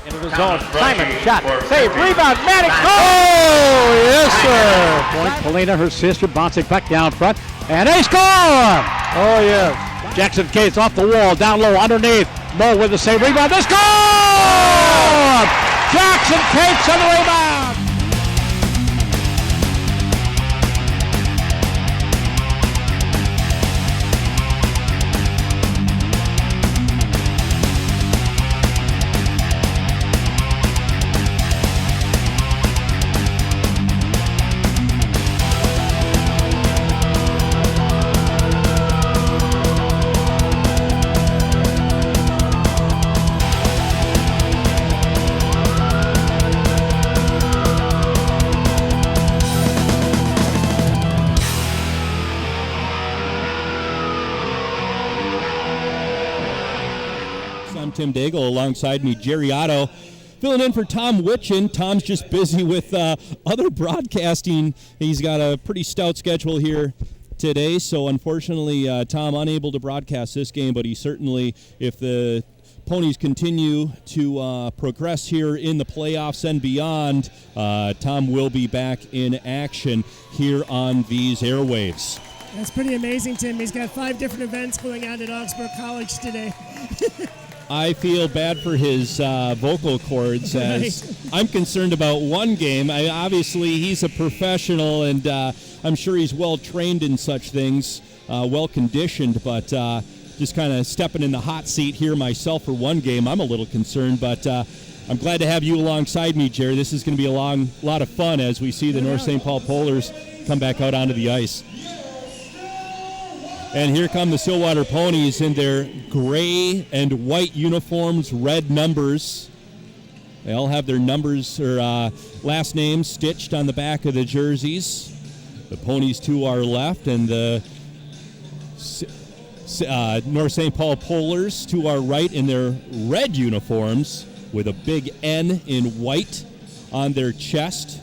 Into the zone. Simon, shot, save, rebound, Maddox. Oh, yes, sir. Point, Polina, her sister, bouncing back down front, and they score! Oh, yes. Jackson Cates off the wall, down low, underneath. Mo with the save, rebound, they score! Jackson Cates on the rebound. I'm Tim Daigle, alongside me, Jerry Otto, filling in for Tom Witchin. Tom's just busy with other broadcasting. He's got a pretty stout schedule here today, so unfortunately, Tom unable to broadcast this game, but he certainly, if the Ponies continue to progress here in the playoffs and beyond, Tom will be back in action here on these airwaves. That's pretty amazing, Tim. He's got 5 different events going on at Augsburg College today. I feel bad for his vocal cords, as I'm concerned about one game. Obviously, he's a professional, and I'm sure he's well-trained in such things, well-conditioned, but just kind of stepping in the hot seat here myself for one game. I'm a little concerned, but I'm glad to have you alongside me, Jerry. This is going to be a lot of fun as we see the North St. Paul Polars come back out onto the ice. And here come the Stillwater Ponies in their gray and white uniforms, red numbers. They all have their numbers or last names stitched on the back of the jerseys. The Ponies to our left, and the North St. Paul Polars to our right in their red uniforms with a big N in white on their chest.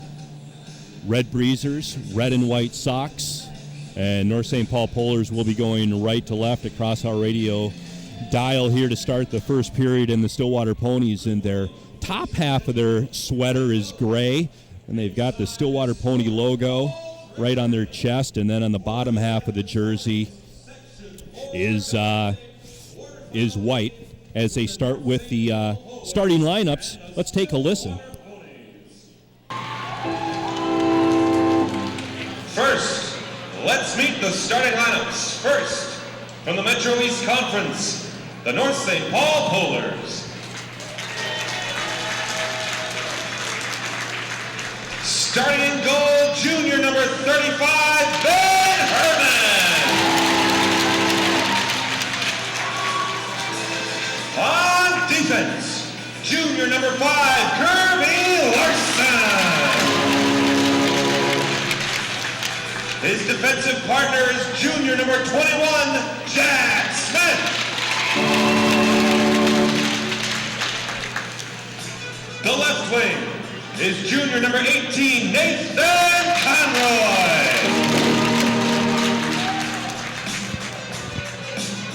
Red breezers, red and white socks. And North St. Paul Polars will be going right to left across our radio dial here to start the first period. And the Stillwater Ponies, in their top half of their sweater is gray, and they've got the Stillwater Pony logo right on their chest. And then on the bottom half of the jersey is white. As they start with the starting lineups, let's take a listen. First, let's meet the starting lineups. First, from the Metro East Conference, the North St. Paul Polars. Starting in goal, junior number 35, Ben Herman. On defense, junior number 5, Kirby Larson. His defensive partner is junior number 21, Jack Smith. The left wing is junior number 18, Nathan Conroy.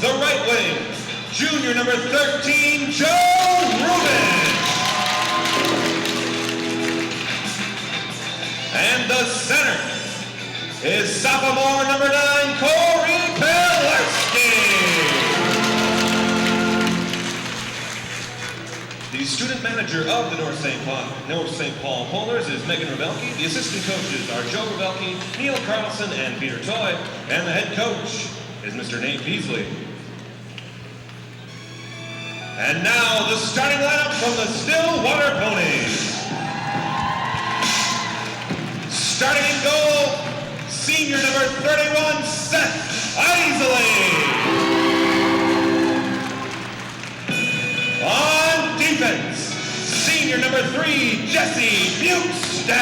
The right wing, junior number 13, Joe Rubin. And the center is sophomore number 9, Corey Pilarski. The student manager of the North St. Paul Polars is Megan Rebelke. The assistant coaches are Joe Rebelke, Neil Carlson, and Peter Toy. And the head coach is Mr. Nate Beasley. And now the starting lineup from the Stillwater Ponies. Starting in goal, senior number 31, Seth Isley. On defense, senior number 3, Jesse Bukestad.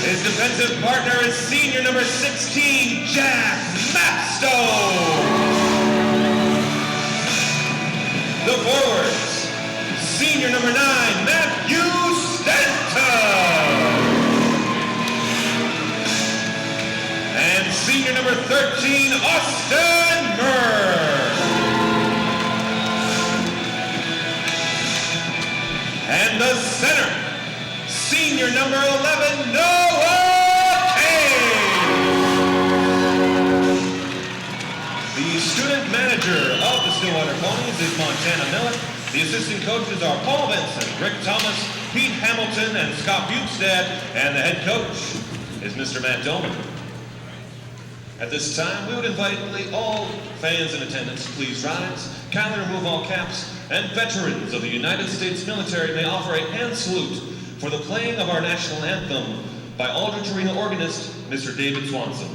His defensive partner is senior number 16, Jack Mapstone. The forwards, senior number 9, Matthew Stanton. And senior number 13, Austin Murr. And the center, senior number 11, Noah Kane. The student manager of the Stillwater Ponies is Montana Miller. The assistant coaches are Paul Benson, Rick Thomas, Pete Hamilton, and Scott Bukestad. And the head coach is Mr. Matt Doman. At this time, we would invite all fans in attendance to please rise, kindly remove all caps, and veterans of the United States military may offer a hand salute for the playing of our national anthem by Aldrich Arena organist, Mr. David Swanson.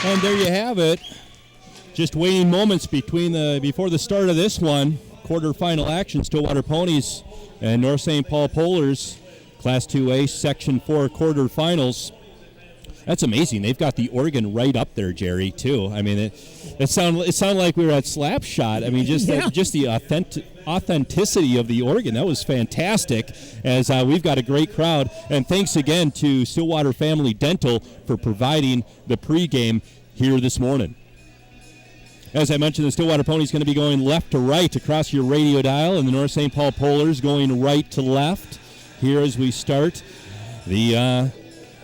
And there you have it. Just waiting moments before the start of this one. Quarterfinal action, Stillwater Ponies and North St. Paul Polars, Class 2A, Section 4 quarterfinals. That's amazing. They've got the organ right up there, Jerry, too. I mean, it sounded like we were at Slapshot. I mean, just the authenticity of the organ. That was fantastic, as we've got a great crowd. And thanks again to Stillwater Family Dental for providing the pregame here this morning. As I mentioned, the Stillwater Ponies going to be going left to right across your radio dial, and the North St. Paul Polars going right to left here as we start the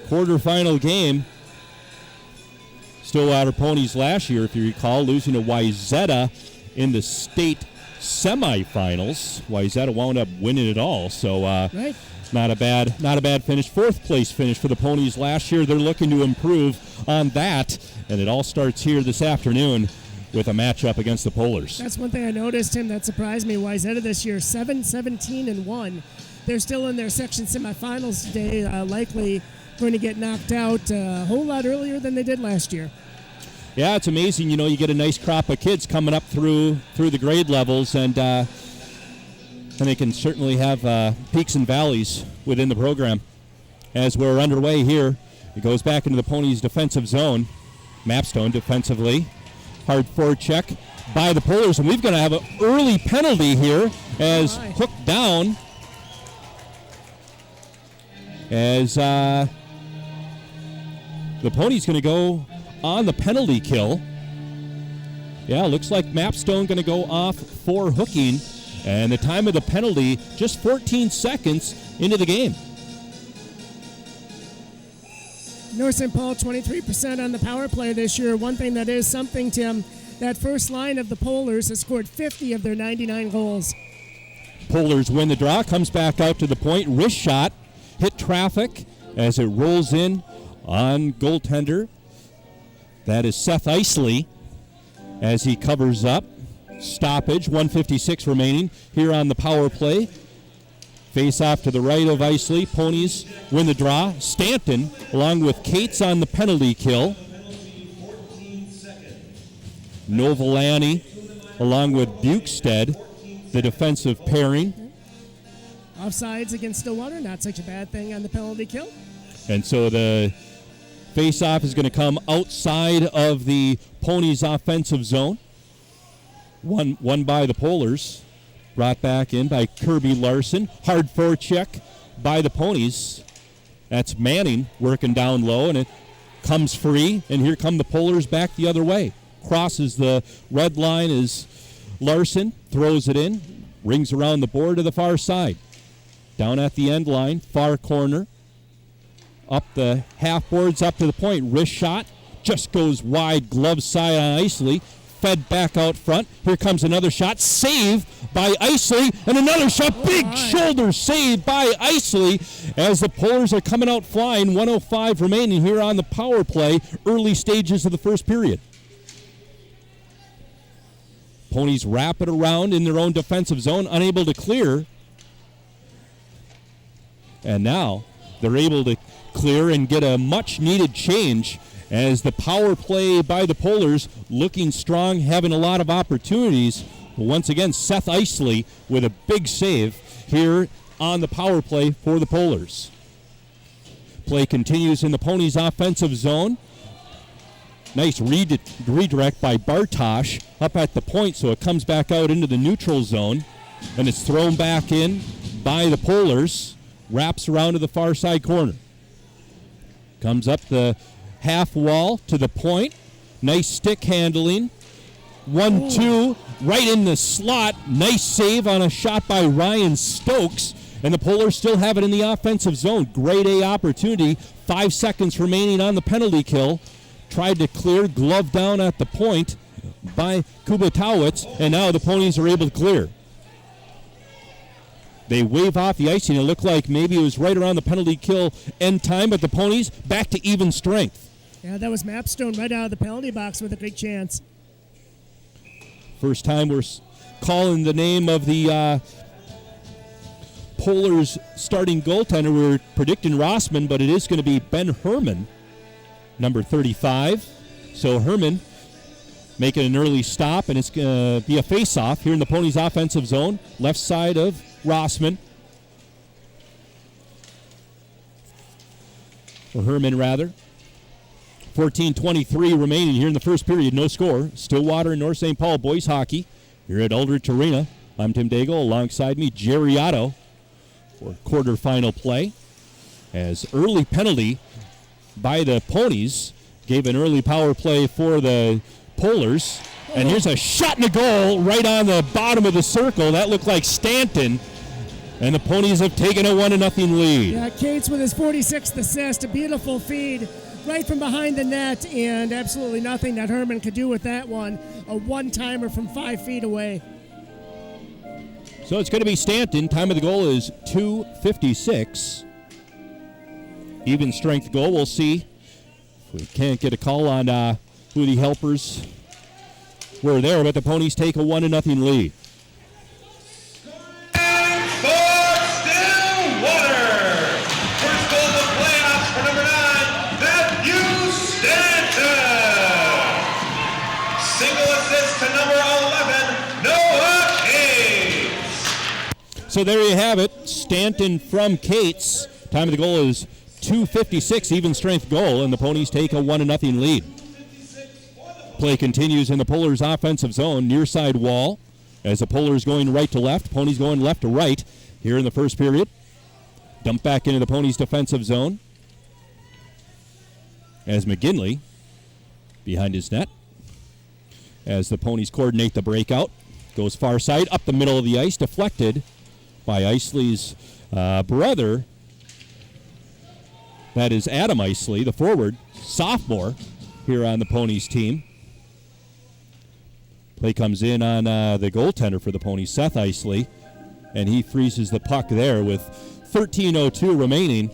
quarterfinal game. Stillwater Ponies last year, if you recall, losing to Wayzata in the state semifinals. Wayzata wound up winning it all, so right. Not a bad finish. Fourth place finish for the Ponies last year. They're looking to improve on that, and it all starts here this afternoon with a matchup against the Polars. That's one thing I noticed, Tim, that surprised me. Wayzata this year, 7-17-1. They're still in their section semifinals today, likely going to get knocked out a whole lot earlier than they did last year. Yeah, it's amazing. You know, you get a nice crop of kids coming up through the grade levels, and they can certainly have peaks and valleys within the program. As we're underway here, it goes back into the Ponies' defensive zone. Mapstone defensively. Hard forecheck by the Polars, and we're going to have an early penalty here as hooked down. As the Ponies going to go on the penalty kill. Yeah, looks like Mapstone going to go off for hooking. And the time of the penalty, just 14 seconds into the game. North St. Paul, 23% on the power play this year. One thing that is something, Tim, that first line of the Polars has scored 50 of their 99 goals. Polars win the draw, comes back out to the point. Wrist shot, hit traffic as it rolls in on goaltender. That is Seth Isley as he covers up. Stoppage, 1:56 remaining here on the power play. Face off to the right of Isley. Ponies win the draw. Stanton along with Cates on the penalty kill. Novolani along with Bukestad, the defensive pairing. Offsides against Stillwater, not such a bad thing on the penalty kill. And so the face-off is going to come outside of the Ponies' offensive zone. Won by the Polars. Brought back in by Kirby Larson. Hard forecheck by the Ponies. That's Manning working down low, and it comes free. And here come the Polars back the other way. Crosses the red line is Larson. Throws it in. Rings around the board to the far side. Down at the end line, far corner. Up the half boards, up to the point. Wrist shot. Just goes wide, glove side on Isley. fed back out front. Here comes another shot. Save by Isley. And another shot. Big shoulder save by Isley as the Polars are coming out flying. 1:05 remaining here on the power play. Early stages of the first period. Ponies wrap it around in their own defensive zone. Unable to clear. And now they're able to clear and get a much-needed change as the power play by the Polars looking strong, having a lot of opportunities. But once again, Seth Isley with a big save here on the power play for the Polars. Play continues in the Ponies' offensive zone. Nice redirect by Bartosh up at the point, so it comes back out into the neutral zone, and it's thrown back in by the Polars. Wraps around to the far side corner. Comes up the half wall to the point. Nice stick handling. 1-2 right in the slot. Nice save on a shot by Ryan Stokes. And the Polars still have it in the offensive zone. Grade A opportunity. 5 seconds remaining on the penalty kill. Tried to clear. Glove down at the point by Kubatowicz. And now the Ponies are able to clear. They wave off the icing. It looked like maybe it was right around the penalty kill end time, but the Ponies back to even strength. Yeah, that was Mapstone right out of the penalty box with a great chance. First time we're calling the name of the Polars starting goaltender. We were predicting Rossman, but it is going to be Ben Herman, number 35. So Herman making an early stop, and it's going to be a face-off here in the Ponies' offensive zone, left side of Rossman. Or Herman, rather. 14:23 remaining here in the first period. No score. Stillwater and North St. Paul boys hockey here at Aldrich Arena. I'm Tim Daigle. Alongside me, Jerry Otto for quarterfinal play. As early penalty by the Ponies gave an early power play for the Polars. And here's a shot and a goal right on the bottom of the circle. That looked like Stanton. And the Ponies have taken a 1-0 lead. Yeah, Cates with his 46th assist. A beautiful feed right from behind the net. And absolutely nothing that Herman could do with that one. A one-timer from 5 feet away. So it's going to be Stanton. Time of the goal is 2:56. Even strength goal. We'll see if we can't get a call on who the helpers were there, but the Ponies take a 1-0 lead. And for Stillwater, first goal of the playoffs for number 9, Matthew Stanton. Single assist to number 11, Noah Cates. So there you have it. Stanton from Cates. Time of the goal is 2:56, even strength goal, and the Ponies take a 1-0 lead. Play continues in the Polars' offensive zone, near side wall, as the Polars going right to left, Ponies going left to right here in the first period. Dump back into the Ponies' defensive zone as McGinley behind his net. As the Ponies coordinate the breakout, goes far side, up the middle of the ice, deflected by Isley's brother. That is Adam Isley, the forward, sophomore here on the Ponies team. Play comes in on the goaltender for the Ponies, Seth Isley, and he freezes the puck there with 13:02 remaining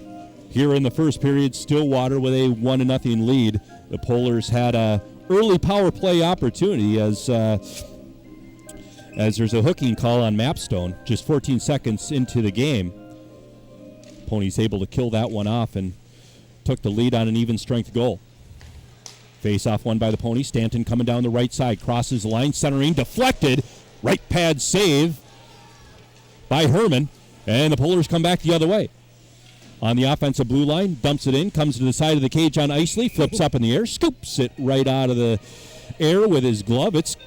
here in the first period. Stillwater with a 1-0 lead. The Polars had a early power play opportunity as there's a hooking call on Mapstone just 14 seconds into the game. Ponies able to kill that one off and took the lead on an even strength goal. Face-off won by the Ponies. Stanton coming down the right side. Crosses the line. Centering. Deflected. Right pad save by Herman. And the Polars come back the other way. On the offensive blue line. Dumps it in. Comes to the side of the cage on Isley. Flips up in the air. Scoops it right out of the air with his glove. It's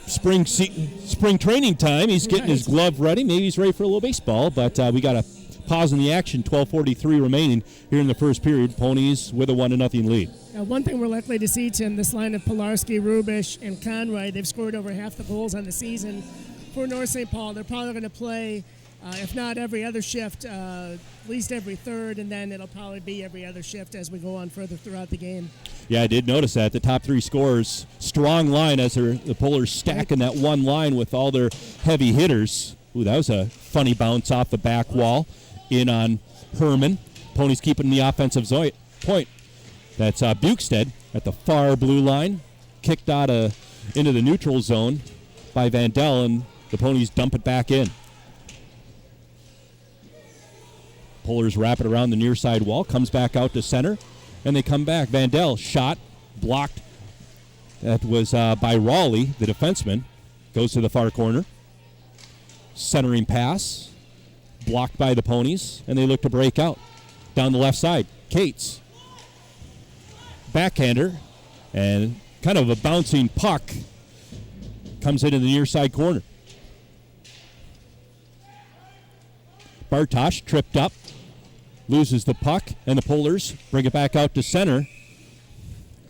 spring training time. He's getting his glove ready. Maybe he's ready for a little baseball. But we got a pause in the action. 12:43 remaining here in the first period. Ponies with a 1-0 lead. One thing we're likely to see, Tim, this line of Pilarski, Rubish, and Conroy, they've scored over half the goals on the season for North St. Paul. They're probably going to play if not every other shift, at least every third, and then it'll probably be every other shift as we go on further throughout the game. Yeah, I did notice that. The top three scorers, strong line as the Pullers stacking that one line with all their heavy hitters. Ooh, that was a funny bounce off the back wall in on Herman. Ponies keeping the offensive point. That's Bukestead at the far blue line. Kicked out into the neutral zone by Vandell, and the Ponies dump it back in. Pullers wrap it around the near side wall, comes back out to center, and they come back. Vandell shot, blocked. That was by Raleigh, the defenseman. Goes to the far corner. Centering pass, blocked by the Ponies, and they look to break out. Down the left side, Cates. Backhander, and kind of a bouncing puck comes into the near side corner. Bartosh tripped up, loses the puck, and the Pullers bring it back out to center.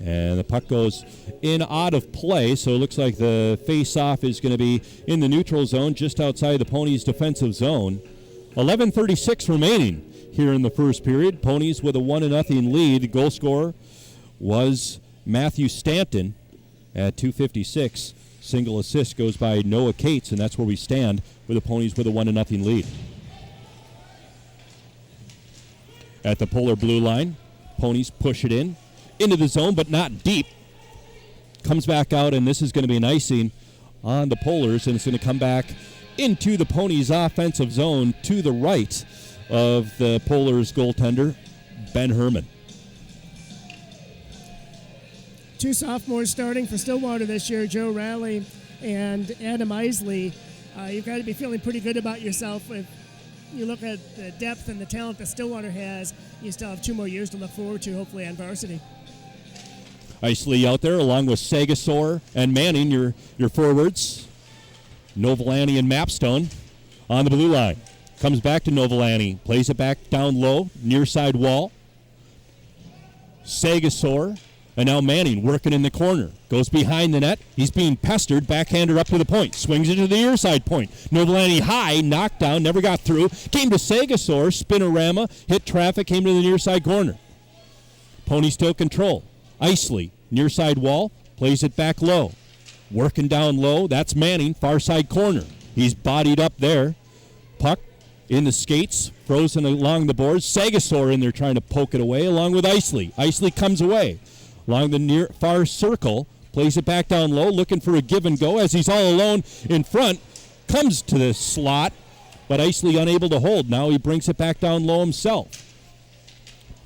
And the puck goes in out of play, so it looks like the face-off is going to be in the neutral zone just outside the Ponies' defensive zone. 11:36 remaining here in the first period. Ponies with a 1-0 lead. The goal scorer was Matthew Stanton at 2:56. Single assist goes by Noah Cates, and that's where we stand with the Ponies with a 1-0 lead. At the Puller blue line, Ponies push it into the zone, but not deep. Comes back out, and this is going to be an icing on the Pullers, and it's going to come back into the Ponies' offensive zone to the right of the Pullers goaltender, Ben Herman. Two sophomores starting for Stillwater this year, Joe Raleigh and Adam Isley. You've got to be feeling pretty good about yourself. If you look at the depth and the talent that Stillwater has, you still have 2 more years to look forward to, hopefully on varsity. Isley out there along with Sagasor and Manning, your forwards. Novolani and Mapstone on the blue line. Comes back to Novolani, plays it back down low, near side wall. Sagasor, and now Manning working in the corner. Goes behind the net. He's being pestered. Backhander up to the point. Swings it to the near side point. Novolani high, knocked down, never got through. Came to Sagasor, spinorama, hit traffic, came to the near side corner. Pony still control. Isley, near side wall, plays it back low. Working down low, that's Manning, far side corner. He's bodied up there. Puck in the skates, frozen along the boards. Sagasor in there trying to poke it away along with Isley. Isley comes away along the near far circle, plays it back down low, looking for a give and go as he's all alone in front. Comes to the slot, but Isley unable to hold. Now he brings it back down low himself.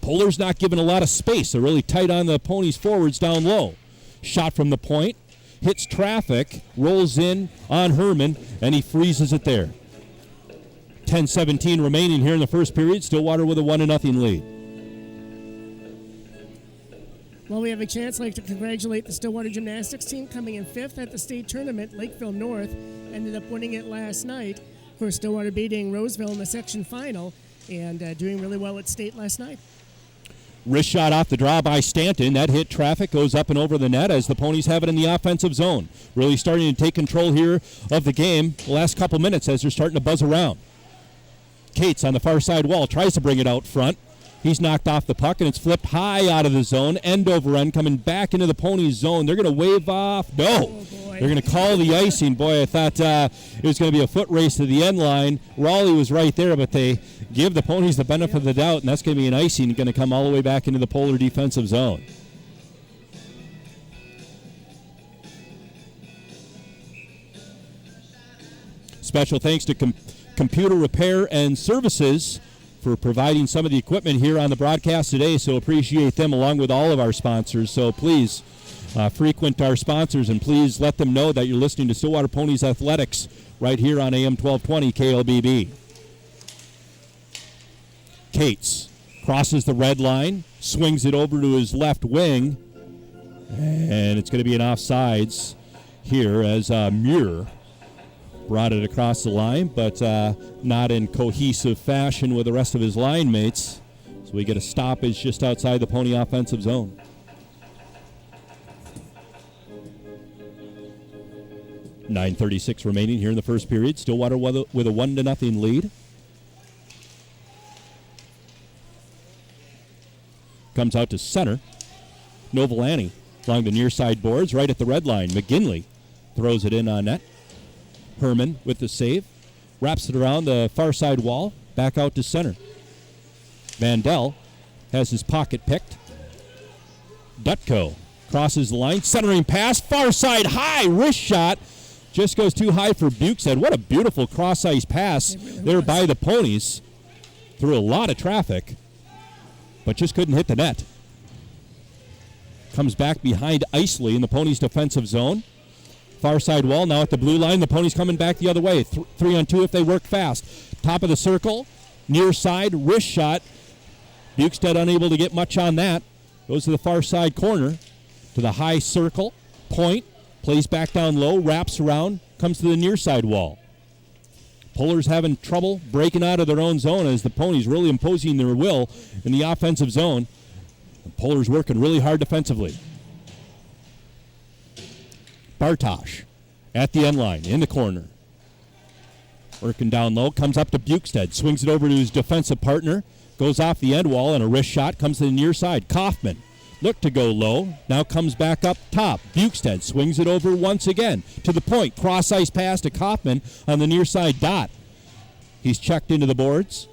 Pullers not giving a lot of space. They're really tight on the Ponies forwards down low. Shot from the point, hits traffic, rolls in on Herman, and he freezes it there. 10:17 remaining here in the first period. Stillwater with a 1-0 lead. Well, we have a chance. I'd like to congratulate the Stillwater gymnastics team coming in 5th at the state tournament. Lakeville North ended up winning it last night. Of course, Stillwater beating Roseville in the section final and doing really well at state last night. Wrist shot off the draw by Stanton. That hit traffic, goes up and over the net as the Ponies have it in the offensive zone. Really starting to take control here of the game the last couple minutes as they're starting to buzz around. Cates on the far side wall tries to bring it out front. He's knocked off the puck, and it's flipped high out of the zone, end over end, coming back into the Ponies' zone. They're going to wave off. No. They're going to call the icing. Boy, I thought it was going to be a foot race to the end line. Raleigh was right there, but they give the Ponies the benefit of the doubt, and that's going to be an icing going to come all the way back into the Polar defensive zone. Special thanks to Computer Repair and Services for providing some of the equipment here on the broadcast today, so appreciate them along with all of our sponsors. So please frequent our sponsors, and please let them know that you're listening to Stillwater Ponies Athletics right here on AM 1220 KLBB. Cates crosses the red line, swings it over to his left wing, and it's going to be an offsides here as Muir brought it across the line, but not in cohesive fashion with the rest of his line mates. So we get a stoppage just outside the Pony offensive zone. 9:36 remaining here in the first period. Stillwater with a 1-0 lead. Comes out to center. Novellani along the near side boards, right at the red line. McGinley throws it in on net. Herman with the save. Wraps it around the far side wall. Back out to center. Vandell has his pocket picked. Dutko crosses the line. Centering pass. Far side high. Wrist shot. Just goes too high for Bukestad. What a beautiful cross-ice pass there by the Ponies. Through a lot of traffic, but just couldn't hit the net. Comes back behind Isley in the Ponies' defensive zone. Far side wall now at the blue line. The Ponies coming back the other way. 3-on-2 if they work fast. Top of the circle. Near side. Wrist shot. Bukestad unable to get much on that. Goes to the far side corner. To the high circle. Point. Plays back down low. Wraps around. Comes to the near side wall. Pullers having trouble breaking out of their own zone as the Ponies really imposing their will in the offensive zone. The Pullers working really hard defensively. Bartosh at the end line in the corner. Working down low, comes up to Bukestad, swings it over to his defensive partner, goes off the end wall, and a wrist shot comes to the near side. Kaufman looked to go low, now comes back up top. Bukestad swings it over once again to the point. Cross-ice pass to Kaufman on the near side dot. He's checked into the boards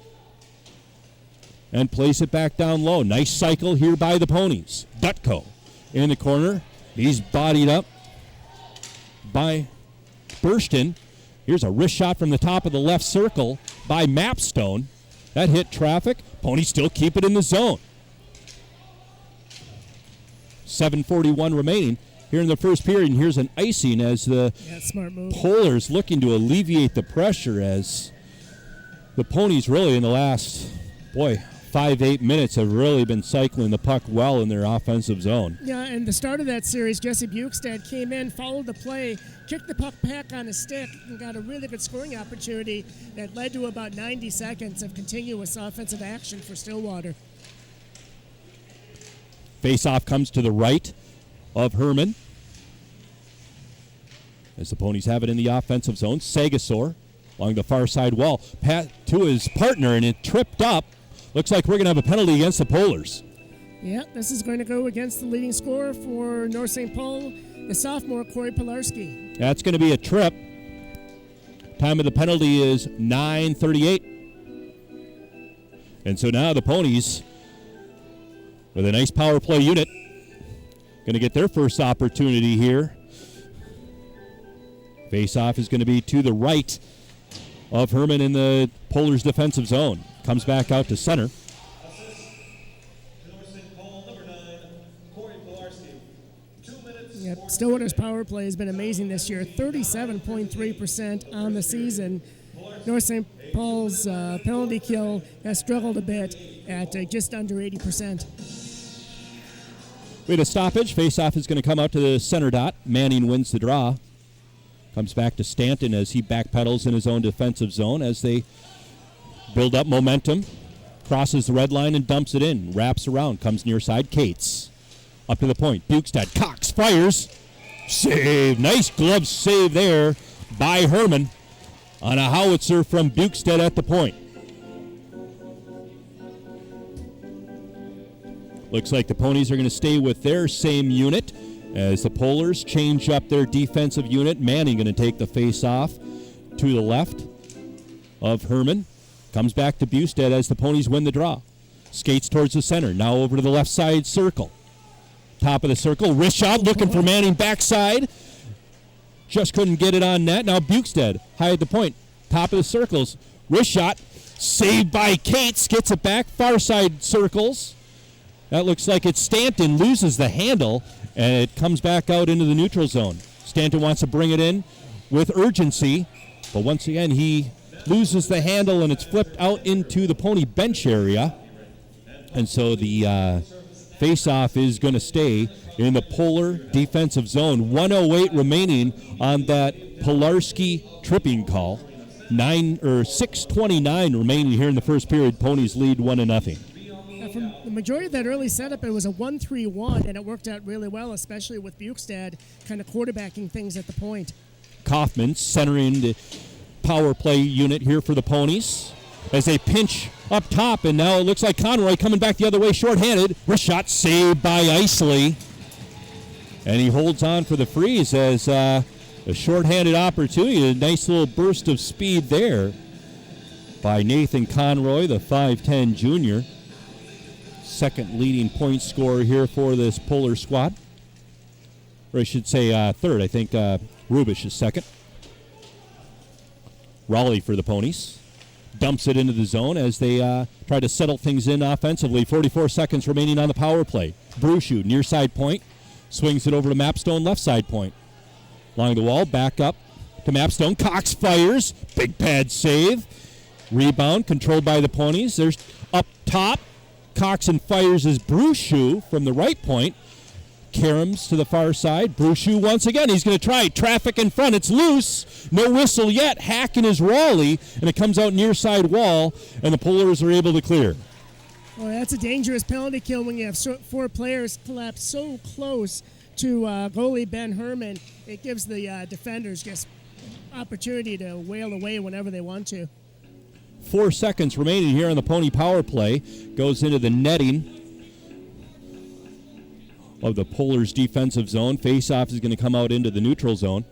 and plays it back down low. Nice cycle here by the Ponies. Dutko in the corner. He's bodied up by Burston. Here's a wrist shot from the top of the left circle by Mapstone. That hit traffic. Ponies still keep it in the zone. 7:41 remaining here in the first period. And here's an icing as the smart move. Pullers looking to alleviate the pressure as the Ponies really in the last, 5-8 minutes have really been cycling the puck well in their offensive zone. Yeah, and the start of that series, Jesse Bukestad came in, followed the play, kicked the puck back on his stick, and got a really good scoring opportunity that led to about 90 seconds of continuous offensive action for Stillwater. Face-off comes to the right of Herman as the Ponies have it in the offensive zone. Sagasor along the far side wall. Pat to his partner, and it tripped up. Looks like we're going to have a penalty against the Polars. Yeah, this is going to go against the leading scorer for North St. Paul, the sophomore, Corey Pilarski. That's going to be a trip. Time of the penalty is 9:38. And so now the Ponies, with a nice power play unit, going to get their first opportunity here. Face-off is going to be to the right of Herman in the Polars' defensive zone. Comes back out to center. Yep, Stillwater's power play has been amazing this year. 37.3% on the season. North St. Paul's penalty kill has struggled a bit at just under 80%. We had a stoppage. Face-off is going to come out to the center dot. Manning wins the draw. Comes back to Stanton as he backpedals in his own defensive zone as they build up momentum. Crosses the red line and dumps it in. Wraps around. Comes near side. Cates. Up to the point. Bukestad. Cox fires. Save. Nice glove save there by Herman on a howitzer from Bukestad at the point. Looks like the Ponies are going to stay with their same unit as the Polars change up their defensive unit. Manning going to take the face-off to the left of Herman. Comes back to Bukestad as the Ponies win the draw. Skates towards the center. Now over to the left side circle. Top of the circle. Wrist shot looking for Manning backside. Just couldn't get it on net. Now Bukestad high at the point. Top of the circles. Wrist shot. Saved by Cates. Gets it back. Far side circles. That looks like it's Stanton. Loses the handle. And it comes back out into the neutral zone. Stanton wants to bring it in with urgency. But once again, he loses the handle, and it's flipped out into the Pony bench area. And so the face-off is going to stay in the Polar defensive zone. 1:08 remaining on that Pilarski tripping call. 6:29 remaining here in the first period. Ponies lead 1-0. From the majority of that early setup, it was a 1-3-1, and it worked out really well, especially with Bukestad kind of quarterbacking things at the point. Kaufman centering the power play unit here for the Ponies as they pinch up top, and now it looks like Conroy coming back the other way shorthanded. Wrist shot saved by Isley, and he holds on for the freeze as a shorthanded opportunity. A nice little burst of speed there by Nathan Conroy, the 5'10 junior. Second leading point scorer here for this Polar squad. Or I should say third. I think Rubish is second. Raleigh for the Ponies. Dumps it into the zone as they try to settle things in offensively. 44 seconds remaining on the power play. Brushu, near side point. Swings it over to Mapstone, left side point. Along the wall, back up to Mapstone. Cox fires. Big pad save. Rebound controlled by the Ponies. There's up top. Coxon fires as Brushu from the right point. Karams to the far side. Brushu once again. He's going to try. Traffic in front. It's loose. No whistle yet. Hacking is Raleigh, and it comes out near side wall, and the Polars are able to clear. Well, that's a dangerous penalty kill when you have four players collapse so close to goalie Ben Herman. It gives the defenders just opportunity to wail away whenever they want to. 4 seconds remaining here on the Pony power play. Goes into the netting of the Polars defensive zone. Face-off is going to come out into the neutral zone.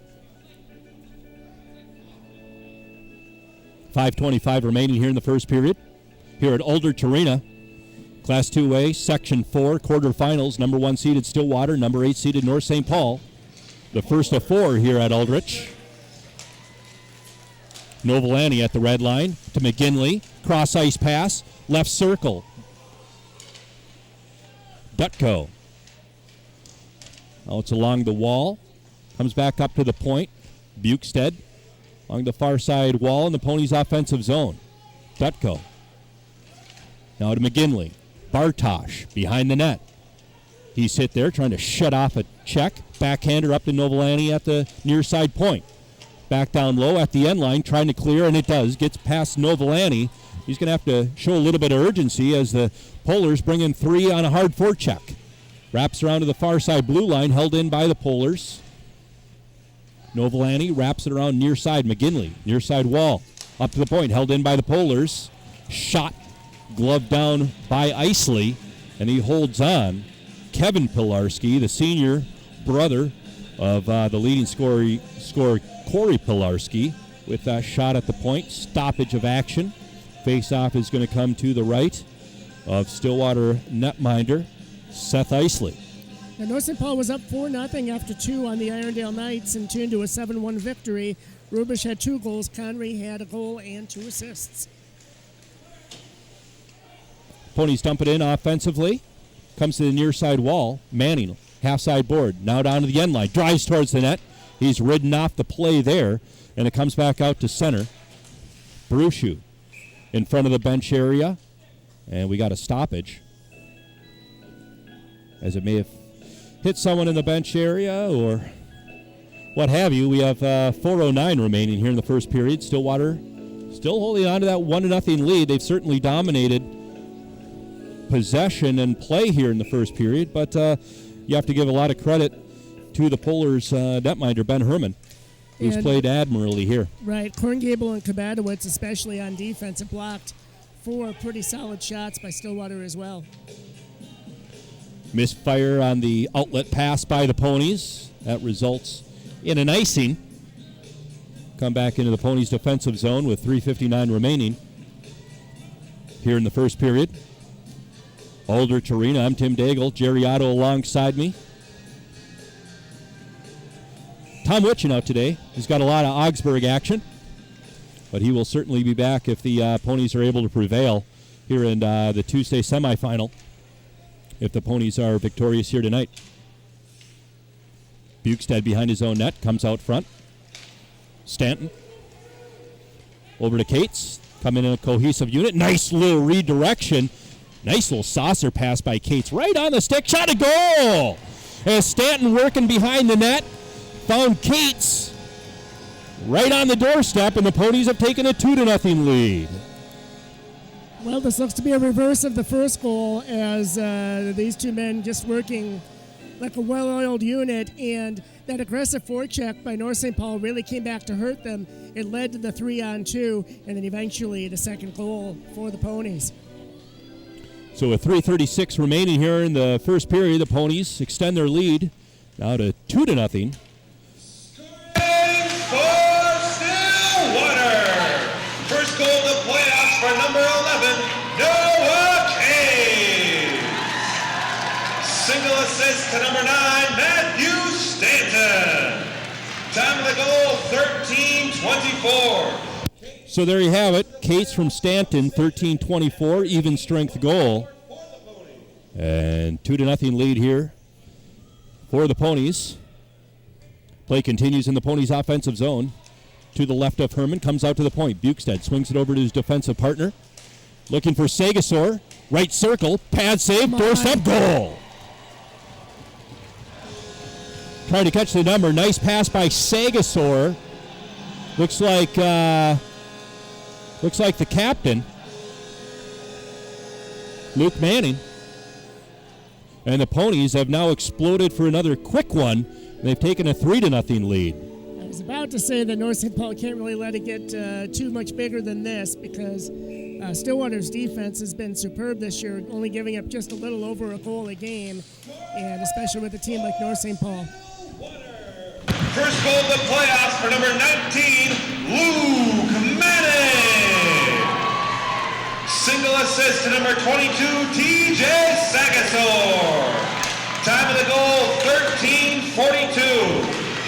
5:25 remaining here in the first period. Here at Aldrich Arena, Class 2A, Section 4, quarterfinals. Number 1 seeded Stillwater, number 8 seeded North St. Paul. The first of 4 here at Aldrich. Novolani at the red line to McGinley. Cross ice pass. Left circle. Dutko. Now it's along the wall. Comes back up to the point. Bukestead along the far side wall in the Ponies' offensive zone. Dutko. Now to McGinley. Bartosh behind the net. He's hit there trying to shut off a check. Backhander up to Novolani at the near side point. Back down low at the end line, trying to clear, and it does. Gets past Novolani. He's going to have to show a little bit of urgency as the Polars bring in 3 on a hard forecheck. Wraps around to the far side blue line, held in by the Polars. Novolani wraps it around near side. McGinley, near side wall. Up to the point, held in by the Polars. Shot, gloved down by Isley, and he holds on. Kevin Pilarski, the senior brother of the leading scorer Corey Pilarski, with that shot at the point. Stoppage of action. Face-off is going to come to the right of Stillwater netminder Seth Isley. And North St. Paul was up 4-0 after 2 on the Irondale Knights and turned to a 7-1 victory. Rubish had 2 goals. Conry had a goal and 2 assists. Ponies dump it in offensively. Comes to the near side wall. Manning, half side board. Now down to the end line. Drives towards the net. He's ridden off the play there, and it comes back out to center. Brushu in front of the bench area, and we got a stoppage, as it may have hit someone in the bench area or what have you. We have 4:09 remaining here in the first period. Stillwater still holding on to that 1-0 lead. They've certainly dominated possession and play here in the first period, but you have to give a lot of credit to the Polars netminder, Ben Herman, who's played admirably here. Right. Korngable and Kabadowitz, especially on defense, have blocked 4 pretty solid shots by Stillwater as well. Misfire on the outlet pass by the Ponies. That results in an icing. Come back into the Ponies' defensive zone with 3:59 remaining here in the first period. Aldrich Arena, I'm Tim Daigle. Jerry Otto alongside me. Tom Witchen out today. He's got a lot of Augsburg action, but he will certainly be back if the Ponies are able to prevail here in the Tuesday semifinal, if the Ponies are victorious here tonight. Bukestead behind his own net, comes out front. Stanton over to Cates, coming in a cohesive unit. Nice little redirection. Nice little saucer pass by Cates, right on the stick. Shot a goal! As Stanton working behind the net, found Cates right on the doorstep, and the Ponies have taken a 2-0 lead. Well, this looks to be a reverse of the first goal, as these two men just working like a well-oiled unit, and that aggressive forecheck by North St. Paul really came back to hurt them. It led to the 3-on-2, and then eventually the second goal for the Ponies. So with 3:36 remaining here in the first period, the Ponies extend their lead now to 2-0. For Stillwater, first goal of the playoffs for number 11, Noah Case. Single assist to number 9, Matthew Stanton. Time of the goal, 13:24. So there you have it. Case from Stanton, 13-24, even strength goal. And 2-0 lead here for the Ponies. Play continues in the Ponies' offensive zone. To the left of Herman, comes out to the point. Bukestad swings it over to his defensive partner. Looking for Sagasor. Right circle, pad save, doorstep goal. Trying to catch the number. Nice pass by Sagasor. Looks like the captain, Luke Manning. And the Ponies have now exploded for another quick one. They've taken a 3-0 lead. I was about to say that North St. Paul can't really let it get too much bigger than this, because Stillwater's defense has been superb this year, only giving up just a little over a goal a game, and especially with a team like North St. Paul. First goal of the playoffs for number 19, Luke Manning. Single assist to number 22, TJ Sagasor. Time of the goal, 13:42.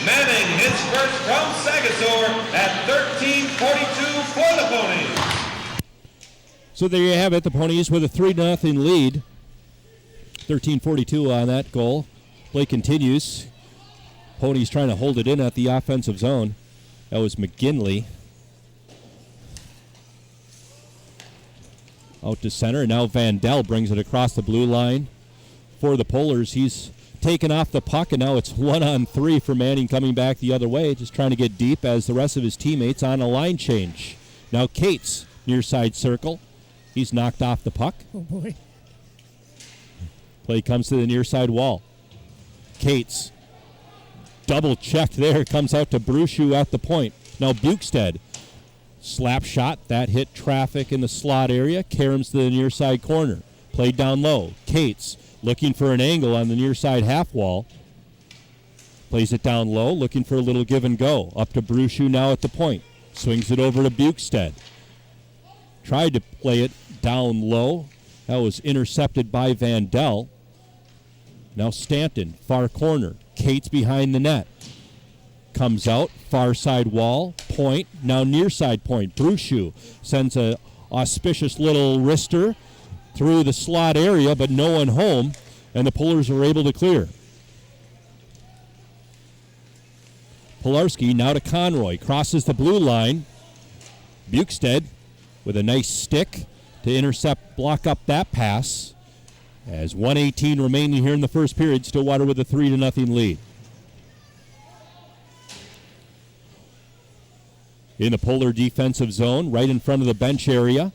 Manning hits first from Sagasor at 13:42 for the Ponies. So there you have it, the Ponies with a 3-0 lead. 13:42 on that goal. Play continues. Ponies trying to hold it in at the offensive zone. That was McGinley. Out to center, and now Vandell brings it across the blue line for the Polars. He's taken off the puck, and now it's 1-on-3 for Manning coming back the other way, just trying to get deep as the rest of his teammates on a line change. Now Cates, near side circle. He's knocked off the puck. Oh, boy. Play comes to the near side wall. Cates, double check there, comes out to Brushu at the point. Now Bukestad, slap shot, that hit traffic in the slot area, caroms to the near side corner. Played down low. Cates looking for an angle on the near side half wall. Plays it down low, looking for a little give and go. Up to Brushu now at the point. Swings it over to Bukestad. Tried to play it down low. That was intercepted by Vandell. Now Stanton, far corner. Cates behind the net. Comes out, far side wall, point, now near side point. Brushu sends a auspicious little wrister through the slot area, but no one home, and the Pullers are able to clear. Pilarski now to Conroy, crosses the blue line. Bukestad with a nice stick to intercept, block up that pass. As 1:18 remaining here in the first period, Stillwater with a 3-0 lead. In the Polar defensive zone, right in front of the bench area.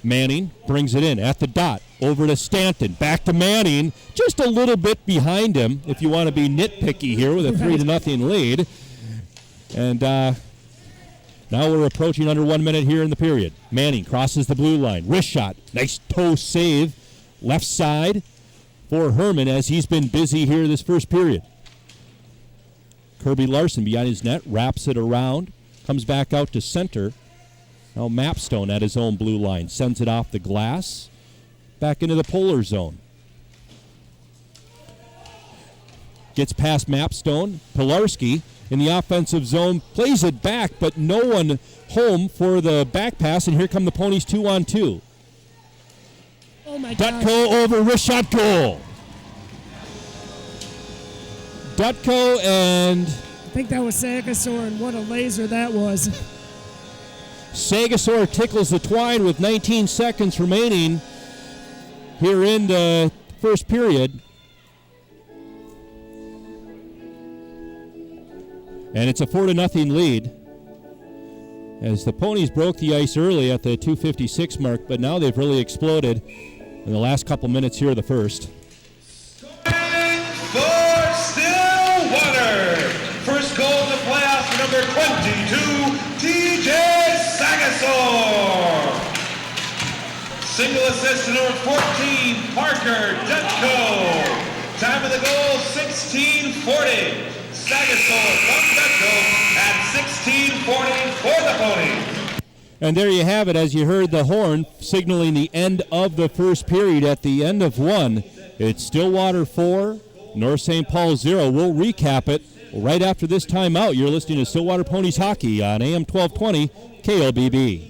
Manning brings it in at the dot. Over to Stanton. Back to Manning. Just a little bit behind him, if you want to be nitpicky here with a 3-0 lead. And now we're approaching under 1 minute here in the period. Manning crosses the blue line. Wrist shot. Nice toe save. Left side for Herman as he's been busy here this first period. Kirby Larson behind his net. Wraps it around. Comes back out to center. Now Mapstone at his own blue line. Sends it off the glass. Back into the Polar zone. Gets past Mapstone. Pilarski in the offensive zone. Plays it back, but no one home for the back pass. And here come the Ponies 2-on-2. Oh, my God. Dutko over wrist shot goal. Dutko and... I think that was Sagasor, and what a laser that was. Sagasor tickles the twine with 19 seconds remaining here in the first period. And it's a 4-0 lead as the Ponies broke the ice early at the 2:56 mark, but now they've really exploded in the last couple minutes here of the first. For Single assist to number 14, Parker Dutko. Time of the goal, 16:40. Sagasol from Dutko at 16:40 for the Ponies. And there you have it, as you heard the horn signaling the end of the first period at the end of one. It's Stillwater 4, North St. Paul 0. We'll recap it right after this timeout. You're listening to Stillwater Ponies Hockey on AM 1220 KLBB.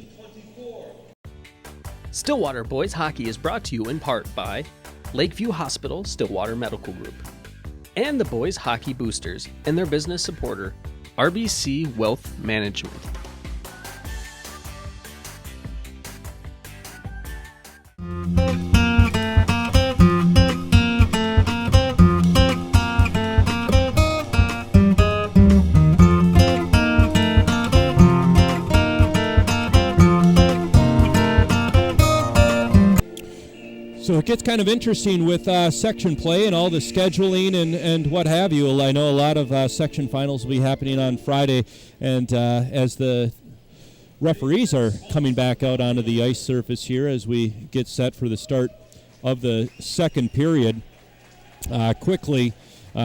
Stillwater Boys Hockey is brought to you in part by Lakeview Hospital Stillwater Medical Group and the Boys Hockey Boosters and their business supporter, RBC Wealth Management. So it gets kind of interesting with section play and all the scheduling and what have you. I know a lot of section finals will be happening on Friday, and as the referees are coming back out onto the ice surface here as we get set for the start of the second period, quickly,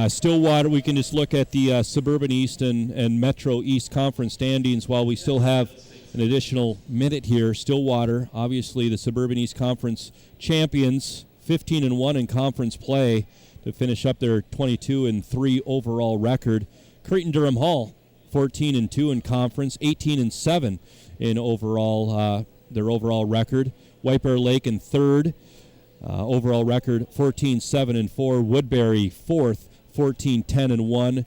Stillwater, we can just look at the Suburban East and Metro East Conference standings while we still have an additional minute here. Stillwater, obviously the Suburban East Conference champions, 15-1 in conference play to finish up their 22-3 overall record. Creighton-Durham Hall, 14-2 in conference, 18-7 in overall their overall record. White Bear Lake in third, overall record 14-7-4. Woodbury fourth, 14-10-1.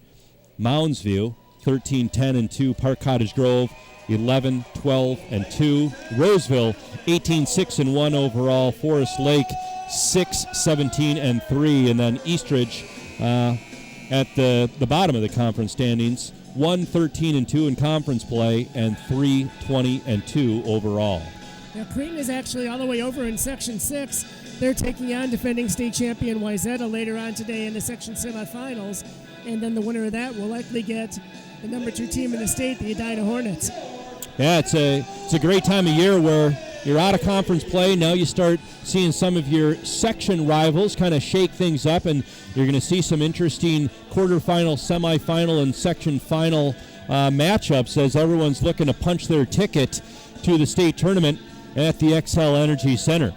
Moundsview 13-10-2. Park Cottage Grove 11-12-2. Roseville 18-6-1 overall. Forest Lake 6-17-3, and then Eastridge at the bottom of the conference standings, 1-13-2 in conference play and 3-20-2 overall. Now Creighton is actually all the way over in Section 6. They're taking on defending state champion Wayzata later on today in the section semifinals, and then the winner of that will likely get the number 2 team in the state, the Edina Hornets. Yeah, it's a great time of year where you're out of conference play. Now you start seeing some of your section rivals kind of shake things up, and you're going to see some interesting quarterfinal, semifinal, and section final matchups as everyone's looking to punch their ticket to the state tournament at the XL Energy Center.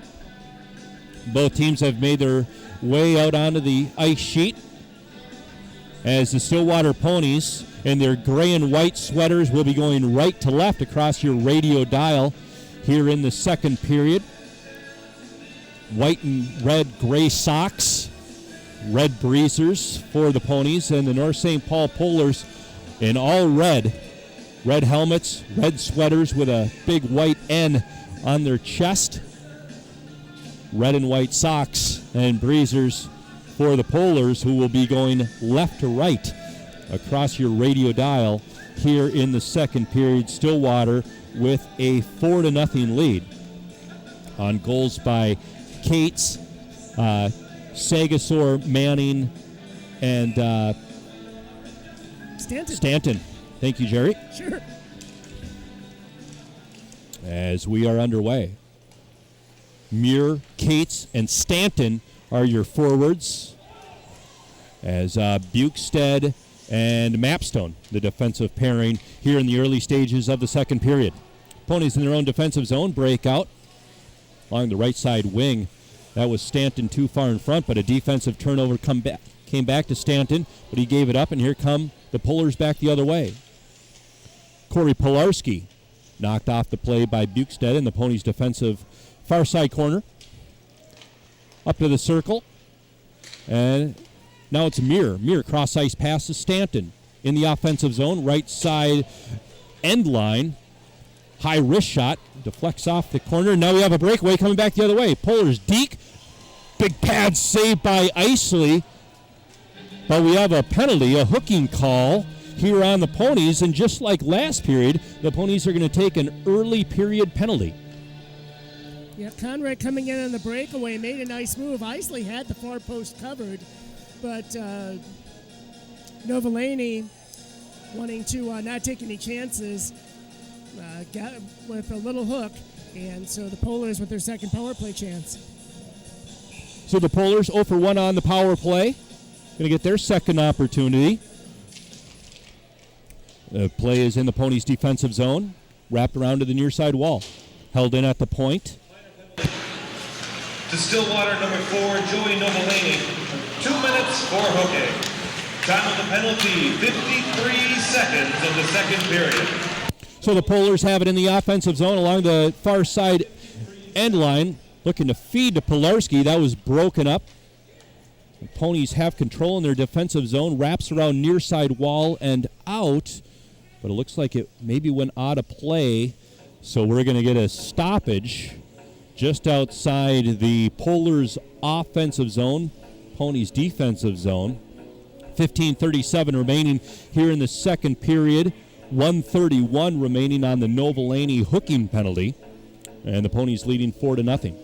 Both teams have made their way out onto the ice sheet as the Stillwater Ponies in their gray and white sweaters will be going right to left across your radio dial here in the second period. White and red gray socks, red breezers for the Ponies, and the North St. Paul Polars in all red. Red helmets, red sweaters with a big white N on their chest. Red and white socks and breezers for the Polars, who will be going left to right across your radio dial here in the second period. Stillwater with a 4-0 lead on goals by Cates, Sagasor, Manning, and Stanton. Thank you, Jerry. Sure. As we are underway, Muir, Cates, and Stanton are your forwards, as Bukestead and Mapstone, the defensive pairing here in the early stages of the second period. Ponies in their own defensive zone break out along the right side wing. That was Stanton too far in front, but a defensive turnover came back to Stanton, but he gave it up, and here come the Polars back the other way. Corey Pilarski knocked off the play by Bukestead in the Ponies' defensive far side corner. Up to the circle, and now it's Muir. Muir cross-ice passes Stanton in the offensive zone, right side end line. High wrist shot, deflects off the corner. Now we have a breakaway coming back the other way. Polars deke, big pad saved by Isley, but we have a penalty, a hooking call here on the Ponies, and just like last period, the Ponies are going to take an early period penalty. Yeah, Conrad coming in on the breakaway made a nice move. Isley had the far post covered, but Novolani, wanting to not take any chances, got with a little hook, And so the Polars with their second power play chance. So the Polars 0 for 1 on the power play. Going to get their second opportunity. The play is in the Ponies' defensive zone, wrapped around to the near side wall. Held in at the point. To Stillwater, number 4, Joey Novolani. 2 minutes for Hoke. Time of the penalty, 53 seconds of the second period. So the Polars have it in the offensive zone along the far side end line, looking to feed to Pilarski. That was broken up. The Ponies have control in their defensive zone, wraps around near side wall and out, but it looks like it maybe went out of play, so we're going to get a stoppage just outside the Polars offensive zone, Ponies defensive zone. 15:37 remaining here in the second period. 1:31 remaining on the Novolani hooking penalty, and the Ponies leading 4-0.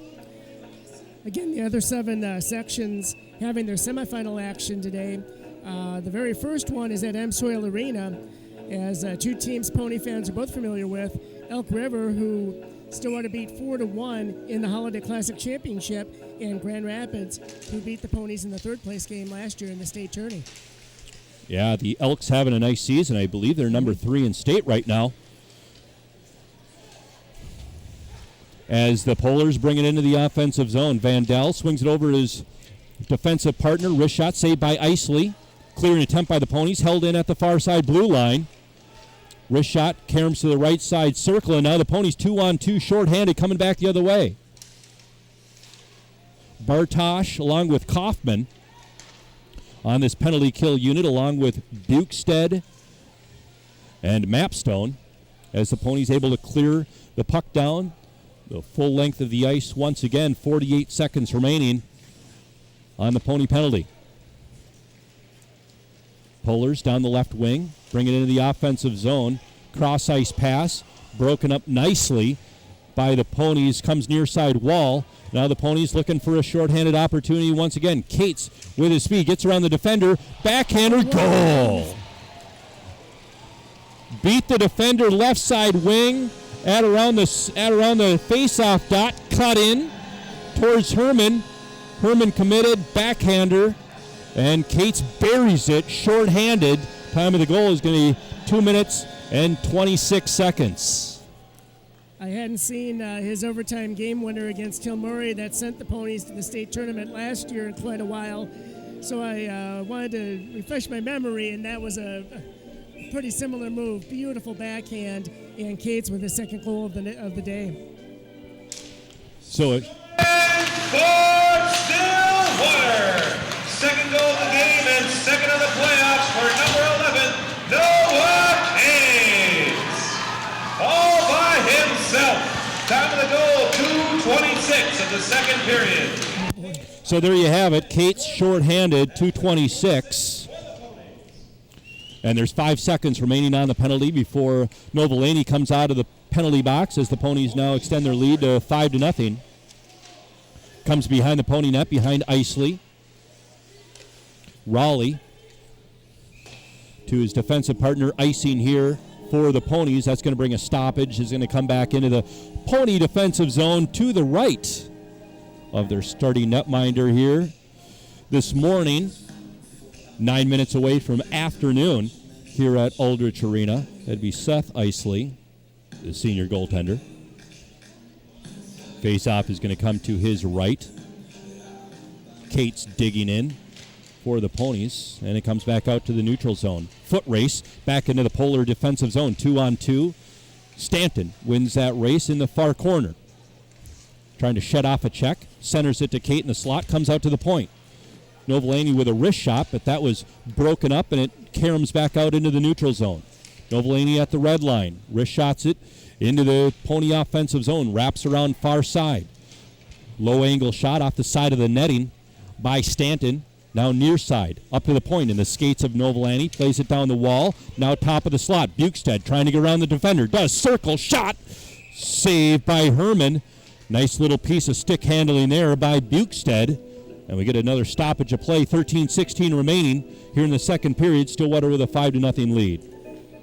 Again, the other 7 sections having their semifinal action today. The very first one is at Soil Arena, as 2 teams Pony fans are both familiar with. Elk River, who Stillwater beat 4-1 in the Holiday Classic Championship, and Grand Rapids, who beat the Ponies in the third place game last year in the state tourney. Yeah, the Elks having a nice season. I believe they're number 3 in state right now. As the Polars bring it into the offensive zone, Vandal swings it over to his defensive partner. Wrist shot saved by Isley. Clearing attempt by the Ponies, held in at the far side blue line. Wrist shot, caroms to the right side circle, and now the Ponies 2-on-2 shorthanded coming back the other way. Bartosh along with Kaufman on this penalty kill unit, along with Bukestead and Mapstone, as the Ponies able to clear the puck down the full length of the ice once again. 48 seconds remaining on the Pony penalty. Polars down the left wing, bring it into the offensive zone. Cross ice pass, broken up nicely by the Ponies, comes near side wall. Now the Ponies looking for a shorthanded opportunity once again. Cates with his speed gets around the defender, backhander, goal! Beat the defender left side wing at around the face-off dot, cut in towards Herman. Herman committed, backhander, and Cates buries it shorthanded. Time of the goal is going to be 2 minutes and 26 seconds. I hadn't seen his overtime game winner against Kilmurray that sent the Ponies to the state tournament last year in quite a while. So I wanted to refresh my memory, and that was a pretty similar move. Beautiful backhand, and Cates with his second goal of the day. So it. For Stillwater, second goal of the game and second of the playoffs for number 11, Noah Cates. All by himself. Time of the goal, 2:26 of the second period. So there you have it. Cates shorthanded, 2:26. And there's 5 seconds remaining on the penalty before Novolani comes out of the penalty box, as the Ponies now extend their lead to 5-0. Comes behind the Pony net, behind Isley. Raleigh to his defensive partner, icing here for the Ponies. That's going to bring a stoppage. Is going to come back into the Pony defensive zone to the right of their starting netminder here this morning. 9 minutes away from afternoon here at Aldrich Arena. That'd be Seth Isley, the senior goaltender. Face-off is going to come to his right. Cates digging in for the Ponies, and it comes back out to the neutral zone. Foot race back into the Polar defensive zone, 2-on-2. Stanton wins that race in the far corner. Trying to shut off a check, centers it to Cate in the slot, comes out to the point. Novolani with a wrist shot, but that was broken up, and it caroms back out into the neutral zone. Novolani at the red line, wrist shots it into the Pony offensive zone, wraps around far side. Low angle shot off the side of the netting by Stanton. Now near side, up to the point in the skates of Novolani, plays it down the wall. Now top of the slot, Bukestead trying to get around the defender. Does circle, shot, saved by Herman. Nice little piece of stick handling there by Bukestead. And we get another stoppage of play, 13-16 remaining here in the second period. Stillwater with a 5-0 lead.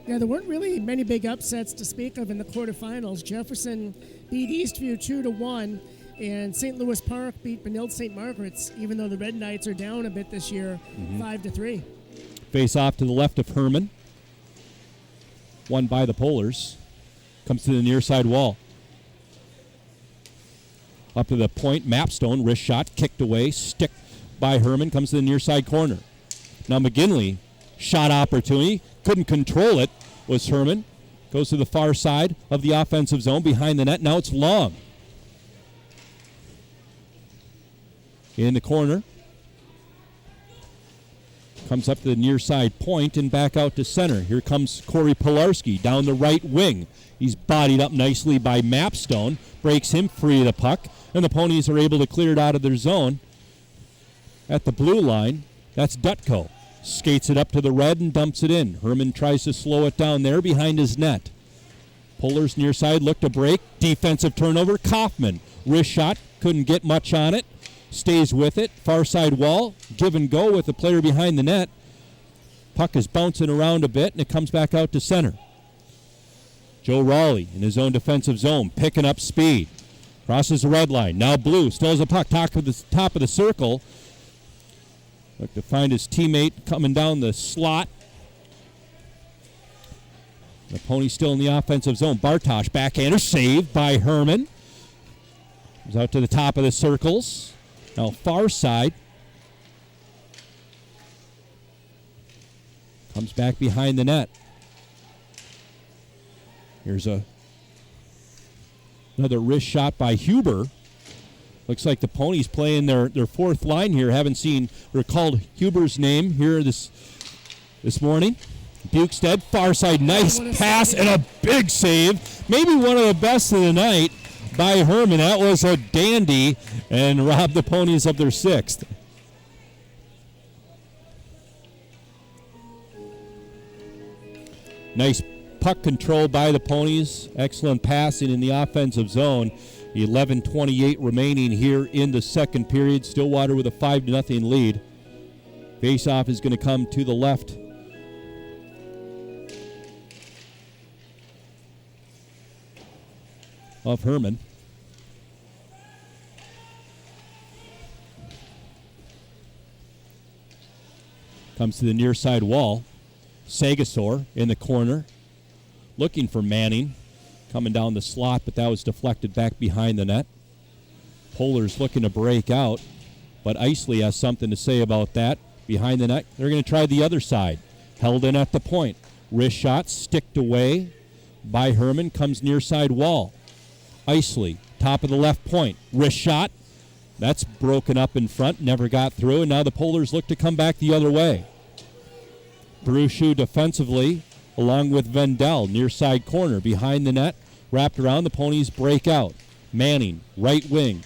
Yeah, there weren't really many big upsets to speak of in the quarterfinals. Jefferson beat Eastview 2-1, and St. Louis Park beat Benilde St. Margaret's, even though the Red Knights are down a bit this year, 5-3. Face off to the left of Herman. Won by the Polars. Comes to the near side wall. Up to the point, Mapstone, wrist shot, kicked away, stick by Herman, comes to the near side corner. Now McGinley, shot opportunity, couldn't control it, was Herman. Goes to the far side of the offensive zone, behind the net, now it's Long. In the corner. Comes up to the near side point and back out to center. Here comes Corey Pilarski down the right wing. He's bodied up nicely by Mapstone, breaks him free of the puck, and the Ponies are able to clear it out of their zone. At the blue line, that's Dutko. Skates it up to the red and dumps it in. Herman tries to slow it down there behind his net. Polars near side look to break. Defensive turnover. Kaufman, wrist shot, couldn't get much on it. Stays with it. Far side wall. Give and go with the player behind the net. Puck is bouncing around a bit, and it comes back out to center. Joe Raleigh in his own defensive zone, picking up speed. Crosses the red line. Now Blue still has a puck. Top of the circle. Look to find his teammate coming down the slot. The Ponies still in the offensive zone. Bartosh, backhander, saved by Herman. Comes out to the top of the circles. Now far side. Comes back behind the net. Here's another wrist shot by Huber. Looks like the Ponies playing their fourth line here. Haven't seen or called Huber's name here this morning. Bukestead, far side, nice pass and a big save. Maybe one of the best of the night by Herman. That was a dandy and robbed the Ponies of their sixth. Nice puck control by the Ponies. Excellent passing in the offensive zone. 11:28 remaining here in the second period. Stillwater with a 5-0 lead. Face-off is going to come to the left of Herman. Comes to the near side wall. Sagasor in the corner. Looking for Manning. Coming down the slot, but that was deflected back behind the net. Polars looking to break out, but Isley has something to say about that. Behind the net, they're going to try the other side. Held in at the point. Wrist shot, sticked away by Herman, comes near side wall. Isley, top of the left point. Wrist shot, that's broken up in front, never got through, and now the Polars look to come back the other way. Brushu defensively, along with Vendel, near side corner, behind the net. Wrapped around, the Ponies break out. Manning, right wing.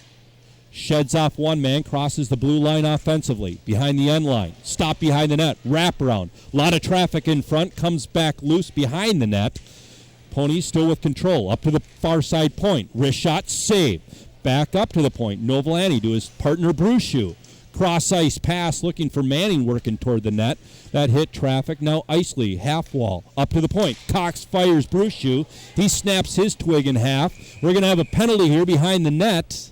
Sheds off one man, crosses the blue line offensively. Behind the end line. Stop behind the net. Wrap around. A lot of traffic in front. Comes back loose behind the net. Ponies still with control. Up to the far side point. Wrist shot, save. Back up to the point. Novolani to his partner Brushu. Cross ice pass looking for Manning working toward the net. That hit traffic. Now Isley, half wall, up to the point. Cox fires Brushu. He snaps his twig in half. We're going to have a penalty here behind the net.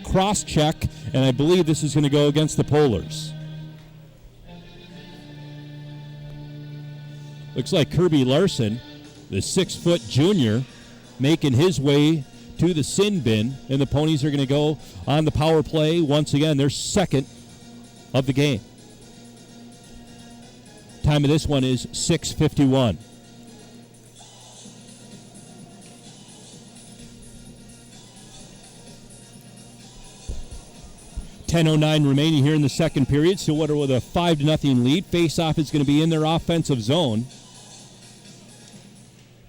Cross check, and I believe this is going to go against the Polars. Looks like Kirby Larson, the 6-foot junior, making his way to the sin bin, and the Ponies are going to go on the power play once again. Their second of the game. Time of this one is 6:51. .10:09 remaining here in the second period. Stillwater with a 5-0 lead. Face-off is going to be in their offensive zone.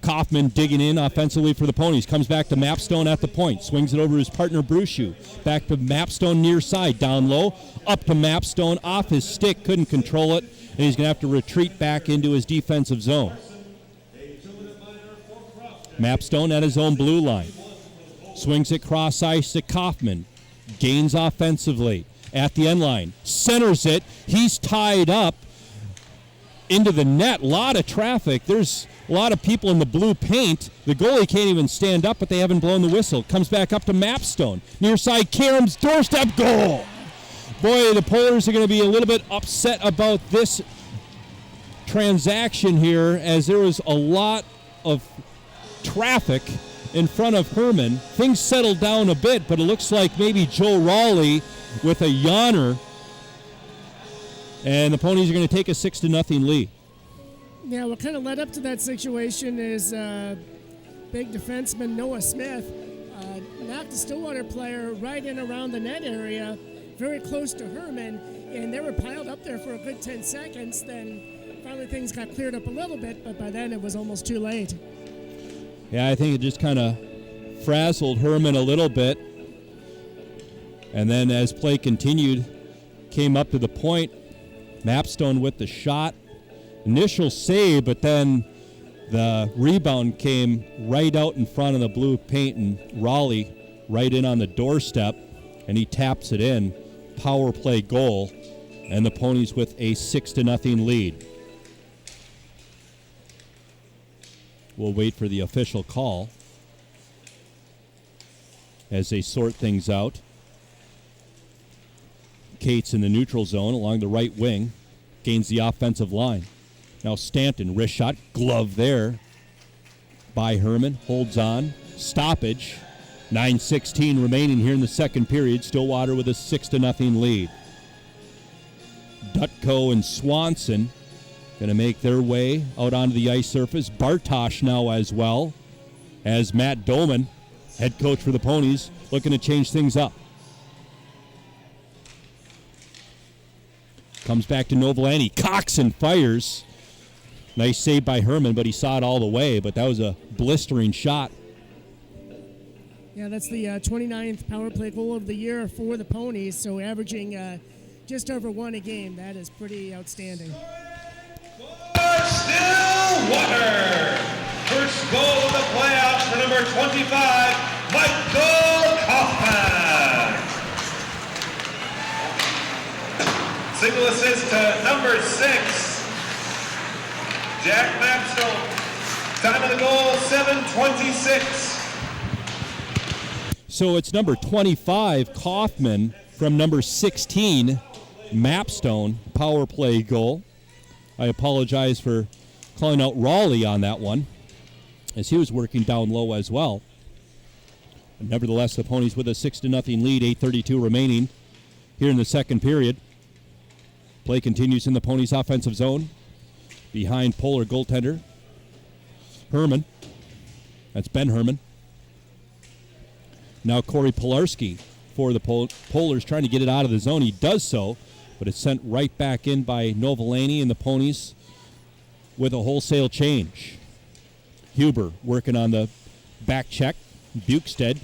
Kaufman digging in offensively for the Ponies. Comes back to Mapstone at the point. Swings it over his partner Brushu. Back to Mapstone near side. Down low. Up to Mapstone. Off his stick. Couldn't control it. And he's going to have to retreat back into his defensive zone. Mapstone at his own blue line. Swings it cross ice to Kaufman. Gains offensively at the end line. Centers it. He's tied up into the net. A lot of traffic. There's a lot of people in the blue paint. The goalie can't even stand up, but they haven't blown the whistle. Comes back up to Mapstone. Near side, Karam's doorstep goal. Boy, the Polars are going to be a little bit upset about this transaction here, as there was a lot of traffic in front of Herman. Things settled down a bit, but it looks like maybe Joe Raleigh with a yawner, and the Ponies are going to take a 6-0 lead. Yeah, what kind of led up to that situation is big defenseman Noah Smith knocked a Stillwater player right in around the net area, very close to Herman, and they were piled up there for a good 10 seconds. Then finally things got cleared up a little bit, but by then it was almost too late. Yeah, I think it just kind of frazzled Herman a little bit. And then as play continued, came up to the point, Mapstone with the shot. Initial save, but then the rebound came right out in front of the blue paint, and Raleigh right in on the doorstep, and he taps it in. Power play goal, and the Ponies with a 6-0 lead. We'll wait for the official call as they sort things out. Cates in the neutral zone along the right wing, gains the offensive line. Now Stanton, wrist shot, glove there by Herman, holds on, stoppage. 9:16 remaining here in the second period. Stillwater with a 6-0 lead. Dutko and Swanson going to make their way out onto the ice surface. Bartosh now as well, as Matt Doman, head coach for the Ponies, looking to change things up. Comes back to Novolani. Coxon fires. Nice save by Herman, but he saw it all the way. But that was a blistering shot. Yeah, that's the 29th power play goal of the year for the Ponies, so averaging just over 1 a game. That is pretty outstanding. Stillwater! First goal of the playoffs for number 25, Michael Kaufman. Single assist to number 6, Jack Mapstone. Time of the goal, 7:26. So it's number 25, Kaufman, from number 16, Mapstone, power play goal. I apologize for calling out Raleigh on that one, as he was working down low as well. But nevertheless, the Ponies with a 6-0 lead, 8:32 remaining here in the second period. Play continues in the Ponies' offensive zone. Behind Polar goaltender Herman. That's Ben Herman. Now Corey Pilarski for the Polars, trying to get it out of the zone. He does so, but it's sent right back in by Novolani, and the Ponies with a wholesale change. Huber working on the back check. Bukestad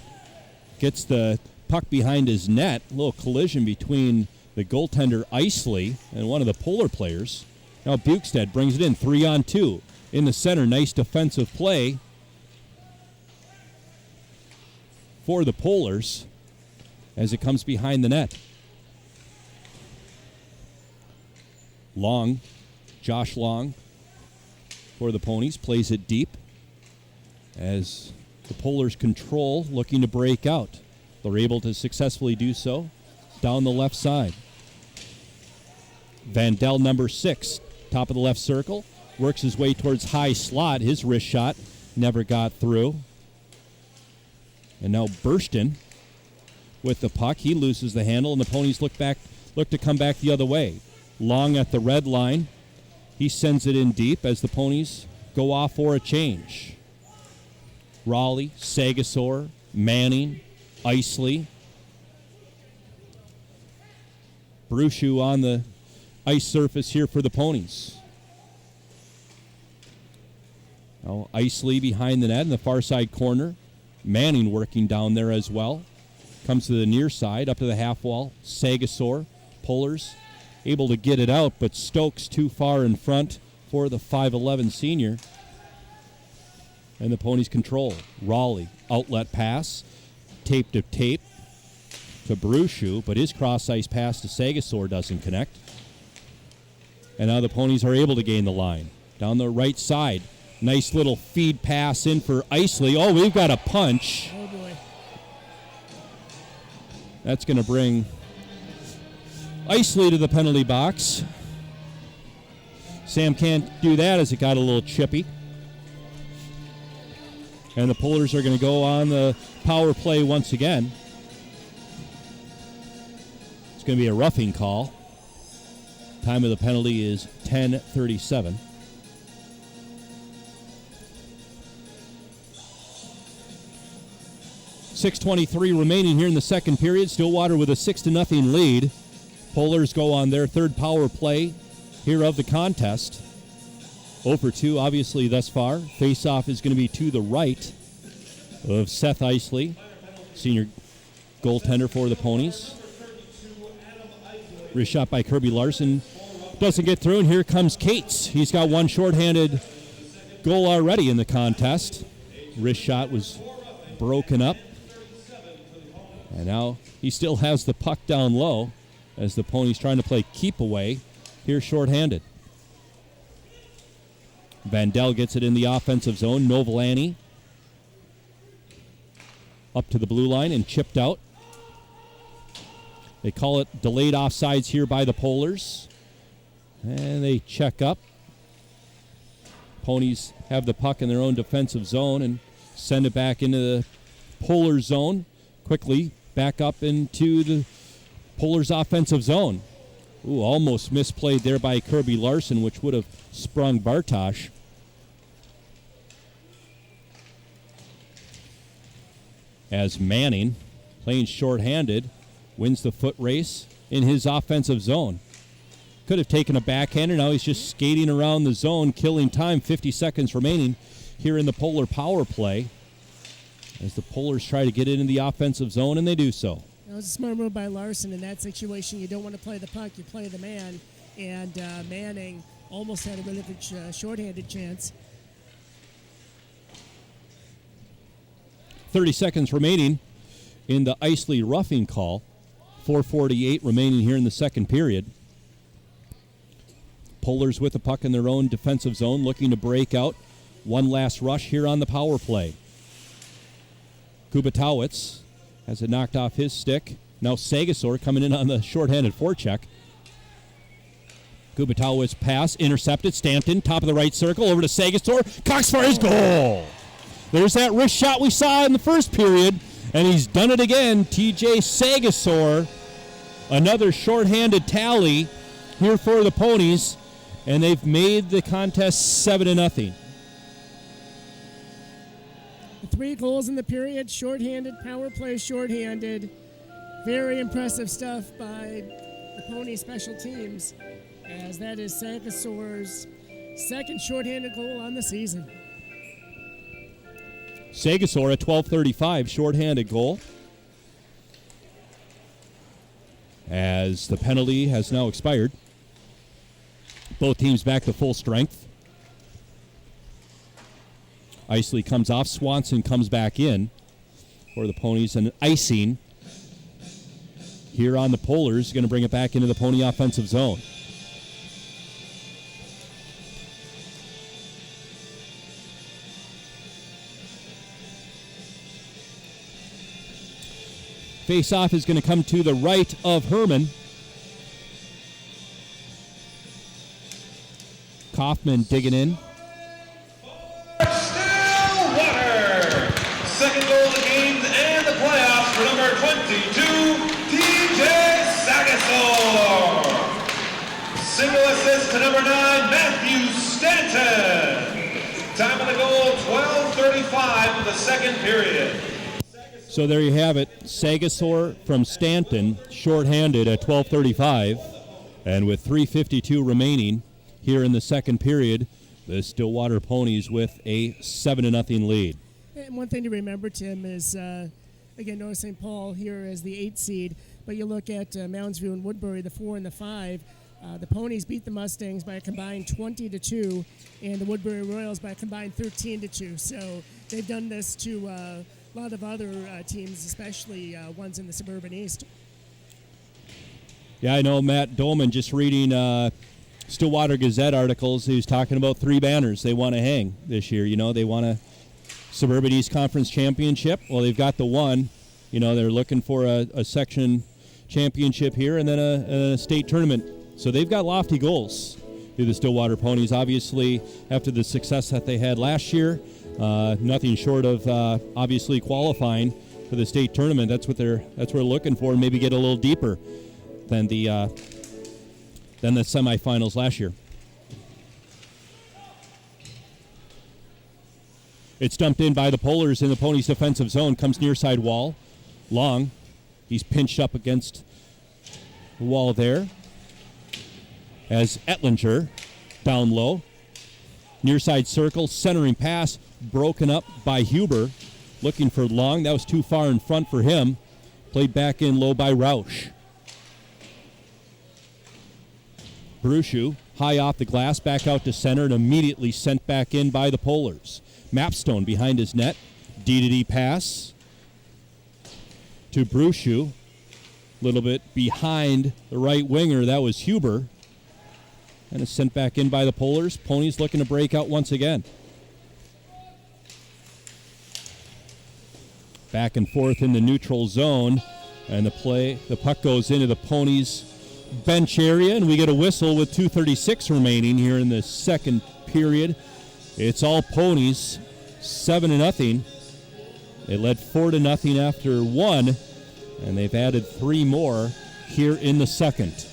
gets the puck behind his net. A little collision between the goaltender Isley and one of the Polar players. Now Bukestad brings it in, 3-on-2. In the center, nice defensive play for the Polars as it comes behind the net. Long, Josh Long for the Ponies, plays it deep as the Polars control, looking to break out. They're able to successfully do so down the left side. Vandell, number 6, top of the left circle, works his way towards high slot. His wrist shot never got through. And now Burston with the puck. He loses the handle, and the Ponies look to come back the other way. Long at the red line. He sends it in deep as the Ponies go off for a change. Raleigh, Sagasor, Manning, Isley. Brushu on the ice surface here for the Ponies. Now Isley behind the net in the far side corner. Manning working down there as well. Comes to the near side, up to the half wall. Sagasor, Polars, able to get it out, but Stokes too far in front for the 5'11 senior. And the Ponies control. Raleigh, outlet pass, tape to Brushu, but his cross-ice pass to Sagasor doesn't connect. And now the Ponies are able to gain the line. Down the right side. Nice little feed pass in for Isley. Oh, we've got a punch. Oh, boy. That's going to bring Isley to the penalty box. Sam can't do that as it got a little chippy. And the Pullers are going to go on the power play once again. It's going to be a roughing call. Time of the penalty is 10:37. .6:23 remaining here in the second period. Stillwater with a 6-0 lead. Pullers go on their third power play here of the contest. 0 for 2, obviously, thus far. Face-off is going to be to the right of Seth Isley, senior goaltender for the Ponies. Wrist shot by Kirby Larson. Doesn't get through, and here comes Cates. He's got one shorthanded goal already in the contest. Wrist shot was broken up. And now he still has the puck down low as the Ponies trying to play keep away. Here shorthanded. Vandell gets it in the offensive zone. Novolani up to the blue line and chipped out. They call it delayed offsides here by the Pullers. And they check up. Ponies have the puck in their own defensive zone and send it back into the Pullers zone. Quickly back up into the Pullers offensive zone. Ooh, almost misplayed there by Kirby Larson, which would have sprung Bartosh. As Manning, playing shorthanded, wins the foot race in his offensive zone. Could have taken a backhander. Now he's just skating around the zone, killing time. 50 seconds remaining here in the Polar power play as the Pullers try to get it in the offensive zone, and they do so. That was a smart move by Larson. In that situation, you don't want to play the puck, you play the man. And Manning almost had a really good shorthanded chance. 30 seconds remaining in the Isley roughing call. 4:48 remaining here in the second period. Pullers with the puck in their own defensive zone, looking to break out. One last rush here on the power play. Kubatowicz has it knocked off his stick. Now Sagasor coming in on the shorthanded forecheck. Kubatowicz pass, intercepted. Stanton, top of the right circle, over to Sagasor. Cox for his goal. There's that wrist shot we saw in the first period, and he's done it again. TJ Sagasor, another shorthanded tally here for the Ponies, and they've made the contest 7-0. 3 goals in the period, shorthanded, power play shorthanded. Very impressive stuff by the Pony special teams, as that is Sagasor's second shorthanded goal on the season. Sagasor at 12:35, shorthanded goal. As the penalty has now expired. Both teams back to full strength. Isley comes off. Swanson comes back in for the Ponies. And icing here on the Pullers. Going to bring it back into the Pony offensive zone. Face-off is going to come to the right of Herman. Kaufman digging in. Stillwater! Second goal of the game and the playoffs for number 22, TJ Sagasor. Single assist to number 9, Matthew Stanton. Time of the goal, 12:35 of the second period. So there you have it. Sagasor from Stanton, shorthanded at 12:35. And with 3:52 remaining here in the second period, the Stillwater Ponies with a 7-0 lead. And one thing to remember, Tim, is, again, North St. Paul here as the 8th seed, but you look at Mounds View and Woodbury, the 4 and the 5. The Ponies beat the Mustangs by a combined 20-2, and the Woodbury Royals by a combined 13-2. So they've done this to a lot of other teams, especially ones in the Suburban East. Yeah, I know Matt Dolman just reading Stillwater Gazette articles. He was talking about 3 banners they want to hang this year. They want a Suburban East Conference championship. Well, they've got the one. They're looking for a section championship here and then a state tournament. So they've got lofty goals through the Stillwater Ponies. Obviously, after the success that they had last year, nothing short of obviously qualifying for the state tournament. That's what they're looking for, and maybe get a little deeper than the semifinals last year. It's dumped in by the Polars in the Ponies' defensive zone. Comes near side wall. Long. He's pinched up against the wall there. As Ettlinger down low. Near side circle. Centering pass broken up by Huber. Looking for Long. That was too far in front for him. Played back in low by Rausch. Brushu, high off the glass, back out to center, and immediately sent back in by the Polars. Mapstone behind his net. D-to-D pass to Brushu. A little bit behind the right winger. That was Huber. And it's sent back in by the Polars. Ponies looking to break out once again. Back and forth in the neutral zone. And the puck goes into the Ponies' bench area, and we get a whistle with 2:36 remaining here in the second period. It's all Ponies, 7-0. They led 4-0 after 1, and they've added 3 more here in the second.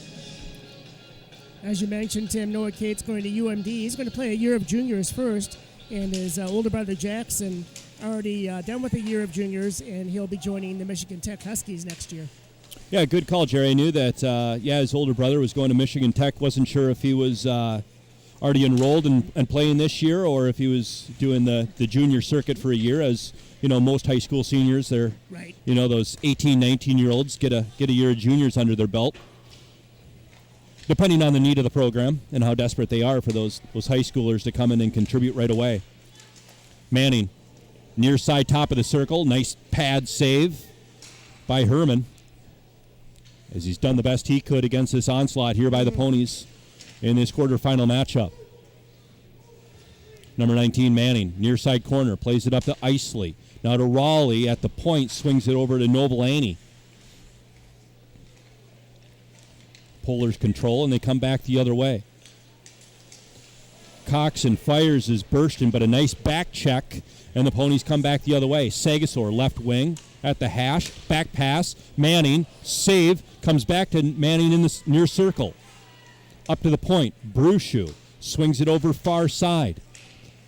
As you mentioned, Tim, Noah Cates going to UMD. He's going to play a year of juniors first, and his older brother Jackson already done with a year of juniors, and he'll be joining the Michigan Tech Huskies next year. Yeah, good call, Jerry. I knew that, his older brother was going to Michigan Tech. Wasn't sure if he was already enrolled and playing this year or if he was doing the junior circuit for a year. As, most high school seniors, they're, right. Those 18, 19-year-olds get a year of juniors under their belt. Depending on the need of the program and how desperate they are for those high schoolers to come in and contribute right away. Manning, near side top of the circle. Nice pad save by Herman, as he's done the best he could against this onslaught here by the Ponies in this quarterfinal matchup. Number 19, Manning, near side corner, plays it up to Isley. Now to Raleigh at the point, swings it over to Novelani. Polars control, and they come back the other way. Coxon fires his Burstyn, but a nice back check, and the Ponies come back the other way. Sagasor, left wing, at the hash, back pass, Manning, save, comes back to Manning in the near circle. Up to the point, Brushu swings it over far side.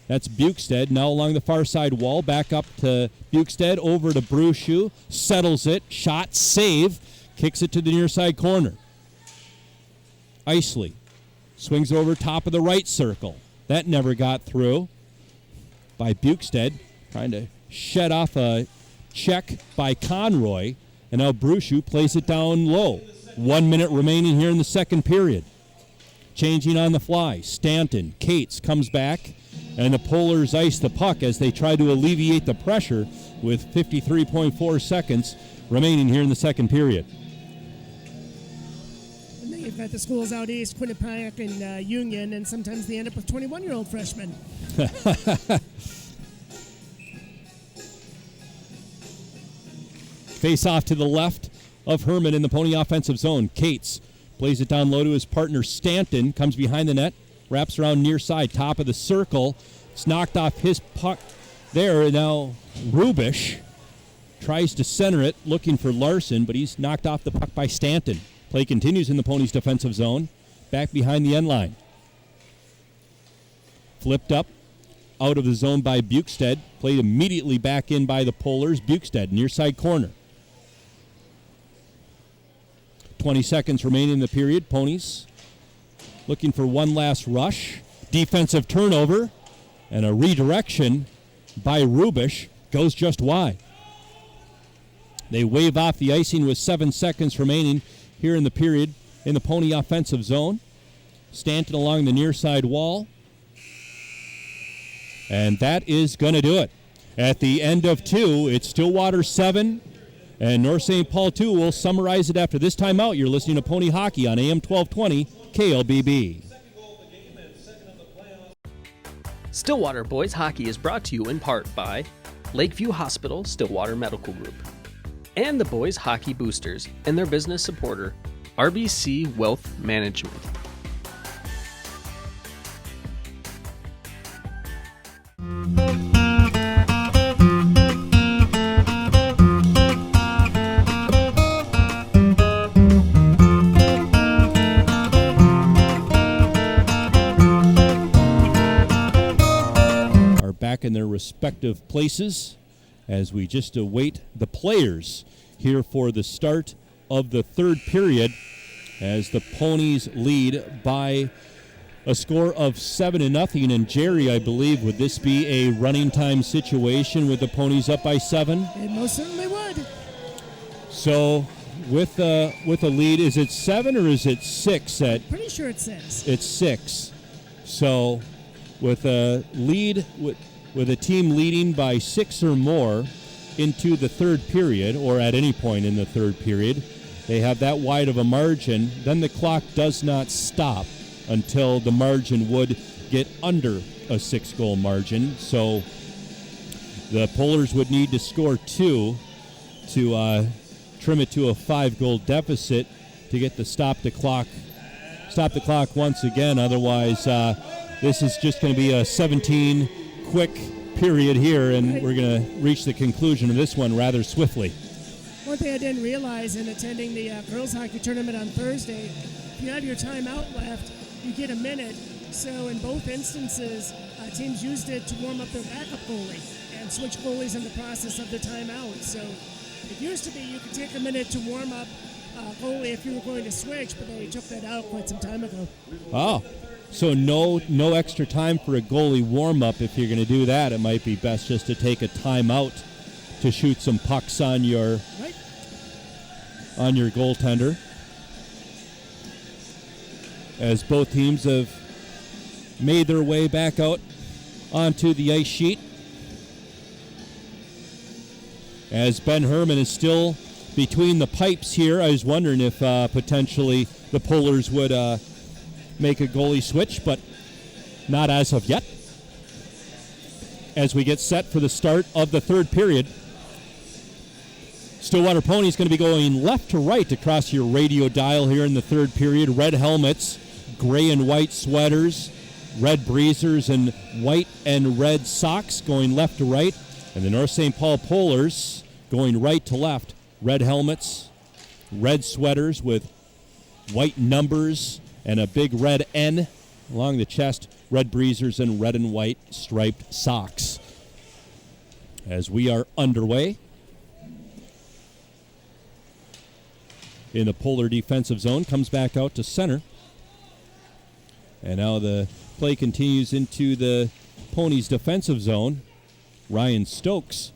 That's Bukestad, now along the far side wall, back up to Bukestad, over to Brushu, settles it, shot, save, kicks it to the near side corner. Isley swings over top of the right circle. That never got through by Bukestad, trying to shed off a check by Conroy, and now Brushu plays it down low. 1 minute remaining here in the second period. Changing on the fly, Stanton, Cates comes back, and the Polars ice the puck as they try to alleviate the pressure with 53.4 seconds remaining here in the second period. And then you've got the schools out east, Quinnipiac and Union, and sometimes they end up with 21-year-old freshmen. Face off to the left of Herman in the Pony offensive zone. Cates plays it down low to his partner Stanton, comes behind the net, wraps around near side, top of the circle. It's knocked off his puck there, and now Rubish tries to center it, looking for Larson, but he's knocked off the puck by Stanton. Play continues in the Ponies' defensive zone, back behind the end line. Flipped up, out of the zone by Bukestad, played immediately back in by the Polars. Bukestad, near side corner. 20 seconds remaining in the period. Ponies looking for one last rush. Defensive turnover and a redirection by Rubish goes just wide. They wave off the icing with 7 seconds remaining here in the period in the Pony offensive zone. Stanton along the near side wall. And that is going to do it. At the end of 2, it's Stillwater 7 and North St. Paul 2. We'll summarize it after this timeout. You're listening to Pony Hockey on AM 1220 KLBB. Stillwater Boys Hockey is brought to you in part by Lakeview Hospital Stillwater Medical Group and the Boys Hockey Boosters and their business supporter, RBC Wealth Management. Back in their respective places as we just await the players here for the start of the third period as the Ponies lead by a score of 7-0. And Jerry, I believe, would this be a running time situation with the Ponies up by 7? It most certainly would. So with a lead, is it 7 or is it 6? Pretty sure it's 6. It's 6. So with a lead with a team leading by 6 or more into the third period, or at any point in the third period, they have that wide of a margin, then the clock does not stop until the margin would get under a 6-goal margin. So the Polars would need to score 2 to trim it to a 5-goal deficit to get the stop the clock once again. Otherwise, this is just going to be a 17 quick period here, and we're going to reach the conclusion of this one rather swiftly. One thing I didn't realize in attending the girls hockey tournament on Thursday, if you have your timeout left, you get a minute. So in both instances, teams used it to warm up their backup goalie and switch goalies in the process of the timeout. So it used to be you could take a minute to warm up goalie if you were going to switch, but they took that out quite some time ago. Oh. So no extra time for a goalie warm-up. If you're going to do that, it might be best just to take a timeout to shoot some pucks on your goaltender. As both teams have made their way back out onto the ice sheet. As Ben Herman is still between the pipes here, I was wondering if potentially the Polars would make a goalie switch, but not as of yet. As we get set for the start of the third period, Stillwater Ponies going to be going left to right across your radio dial here in the third period. Red helmets, gray and white sweaters, red breezers, and white and red socks going left to right. And the North St. Paul Polars going right to left. Red helmets, red sweaters with white numbers, and a big red N along the chest, red breezers, and red and white striped socks. As we are underway in the Polar defensive zone, comes back out to center. And now the play continues into the Ponies defensive zone. Ryan Stokes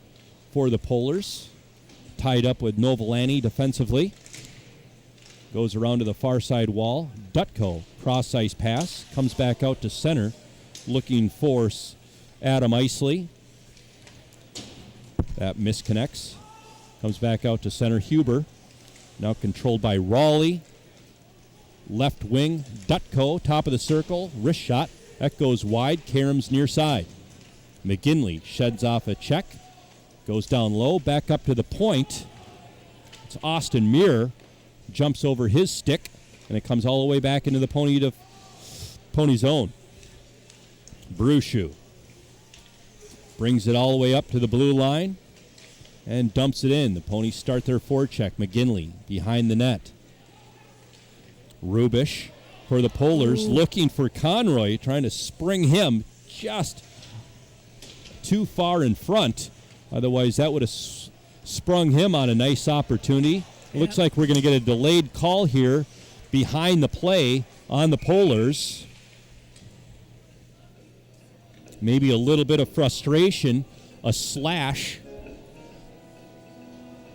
for the Polars, tied up with Novolani defensively. Goes around to the far side wall. Dutko, cross-ice pass. Comes back out to center, looking for Adam Isley. That misconnects. Comes back out to center. Huber, now controlled by Raleigh. Left wing, Dutko, top of the circle. Wrist shot. That goes wide. Karam's near side. McGinley sheds off a check. Goes down low, back up to the point. It's Austin Muir. Jumps over his stick, and it comes all the way back into the Pony zone. Brushu brings it all the way up to the blue line and dumps it in. The Ponies start their forecheck. McGinley behind the net. Rubish for the Polars, looking for Conroy, trying to spring him just too far in front. Otherwise, that would have sprung him on a nice opportunity. Looks like we're going to get a delayed call here behind the play on the Polars. Maybe a little bit of frustration, a slash.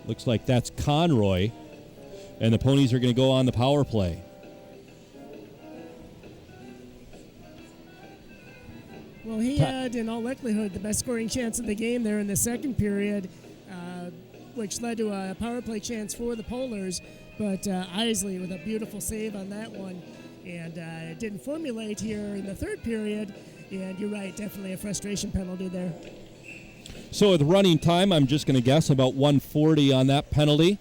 Looks like that's Conroy. And the Ponies are going to go on the power play. Well, he had, in all likelihood, the best scoring chance of the game there in the second period, which led to a power play chance for the Polars. But Isley with a beautiful save on that one. And it didn't formulate here in the third period. And you're right, definitely a frustration penalty there. So with running time, I'm just going to guess about 140 on that penalty.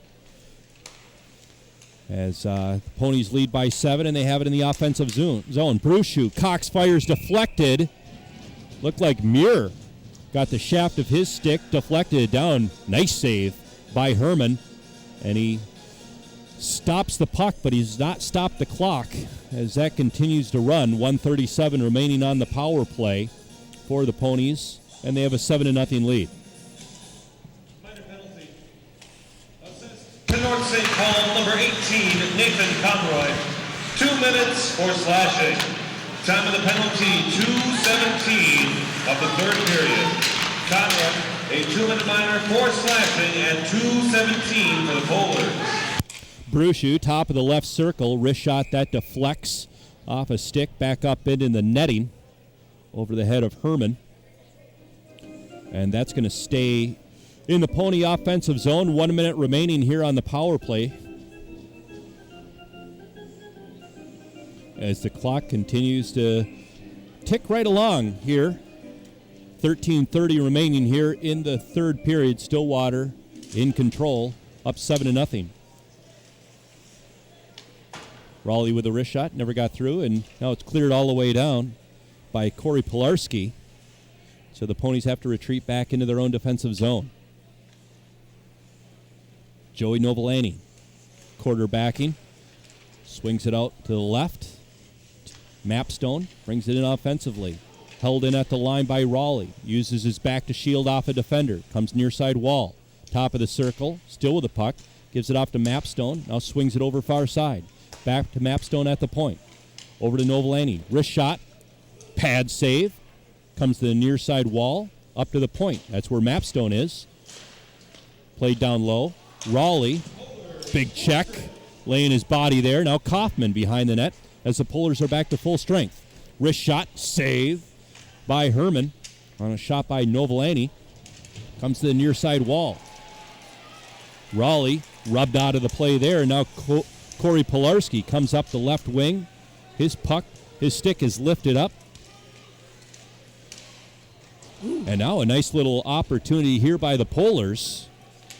As the Ponies lead by 7, and they have it in the offensive zone. Brushu, Cox fires deflected. Looked like Muir got the shaft of his stick, deflected it down. Nice save by Herman. And he stops the puck, but he's not stopped the clock as that continues to run. 1:37 remaining on the power play for the Ponies, and they have a 7-0 lead. Minor penalty. Assist to North St. Paul, number 18, Nathan Conroy. 2 minutes for slashing. Time of the penalty, 2:17 of the third period. Conroy, a 2-minute minor for slashing, and 2:17 for the Polars. Brushu, top of the left circle, wrist shot that deflects off a stick, back up into the netting over the head of Herman. And that's going to stay in the Pony offensive zone. 1 minute remaining here on the power play. As the clock continues to tick right along here. 13:30 remaining here in the third period. Stillwater in control, up 7-0. Raleigh with a wrist shot, never got through, and now it's cleared all the way down by Corey Pilarski. So the Ponies have to retreat back into their own defensive zone. Joey Novellani, quarterbacking, swings it out to the left. Mapstone brings it in offensively. Held in at the line by Raleigh. Uses his back to shield off a defender. Comes near side wall. Top of the circle, still with the puck. Gives it off to Mapstone. Now swings it over far side. Back to Mapstone at the point. Over to Novellani. Wrist shot. Pad save. Comes to the near side wall. Up to the point. That's where Mapstone is. Played down low. Raleigh. Big check. Laying his body there. Now Kaufman behind the net as the Polars are back to full strength. Wrist shot. Save by Herman on a shot by Novellani. Comes to the near side wall. Raleigh rubbed out of the play there. Now Corey Pilarski comes up the left wing. His puck, his stick is lifted up. Ooh. And now a nice little opportunity here by the Polars.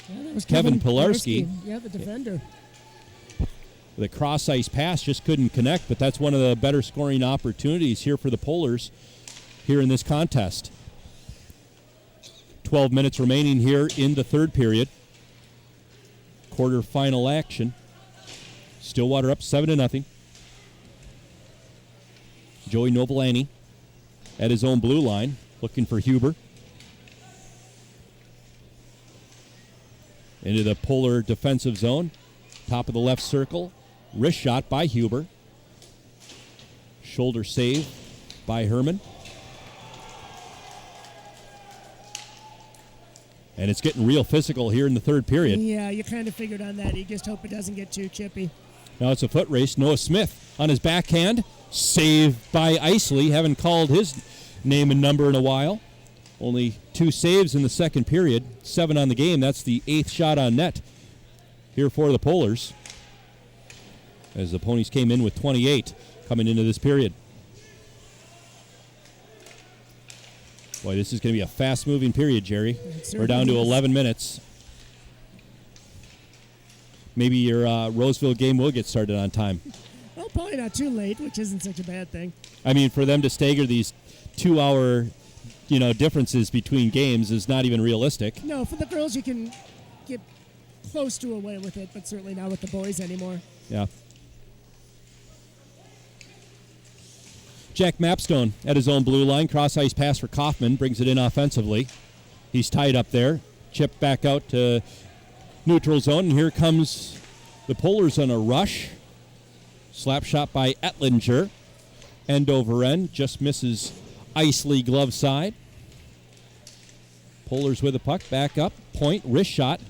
Yeah, that was Kevin Pilarski. Yeah, the defender. The cross-ice pass just couldn't connect, but that's one of the better scoring opportunities here for the Polars here in this contest. 12 minutes remaining here in the third period. Quarterfinal action. Stillwater up 7-0. Joey Novellani at his own blue line, looking for Huber. Into the Polar defensive zone. Top of the left circle. Wrist shot by Huber. Shoulder save by Herman. And it's getting real physical here in the third period. Yeah, you kind of figured on that. You just hope it doesn't get too chippy. Now it's a foot race. Noah Smith on his backhand. Saved by Isley. Haven't called his name and number in a while. Only 2 saves in the second period. 7 on the game. That's the 8th shot on net here for the Polars. As the Ponies came in with 28 coming into this period. Boy, this is going to be a fast-moving period, Jerry. We're down to 11 minutes. Maybe your Roseville game will get started on time. Well, probably not too late, which isn't such a bad thing. I mean, for them to stagger these 2-hour, differences between games is not even realistic. No, for the girls, you can get close to away with it, but certainly not with the boys anymore. Yeah. Jack Mapstone at his own blue line. Cross-ice pass for Kaufman. Brings it in offensively. He's tied up there. Chip back out to neutral zone. And here comes the Polars on a rush. Slap shot by Ettlinger. End over end. Just misses Isley glove side. Polars with the puck. Back up. Point. Wrist shot.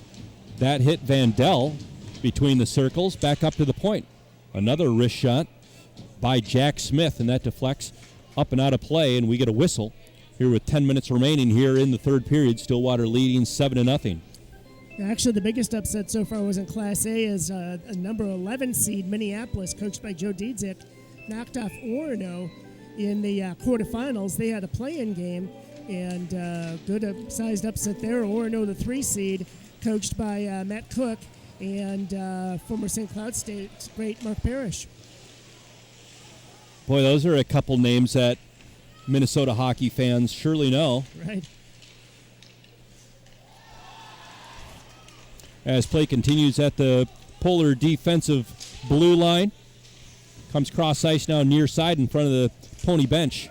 That hit Vandell between the circles. Back up to the point. Another wrist shot by Jack Smith, and that deflects up and out of play, and we get a whistle here with 10 minutes remaining here in the third period. Stillwater leading 7-0. Actually, the biggest upset so far was in Class A as a number 11 seed, Minneapolis, coached by Joe Diedzik, knocked off Orono in the quarterfinals. They had a play-in game, and good sized upset there. Orono, the 3 seed, coached by Matt Cook and former St. Cloud State great Mark Parrish. Boy, those are a couple names that Minnesota hockey fans surely know. Right. As play continues at the Polar defensive blue line. Comes cross ice now near side in front of the Pony bench.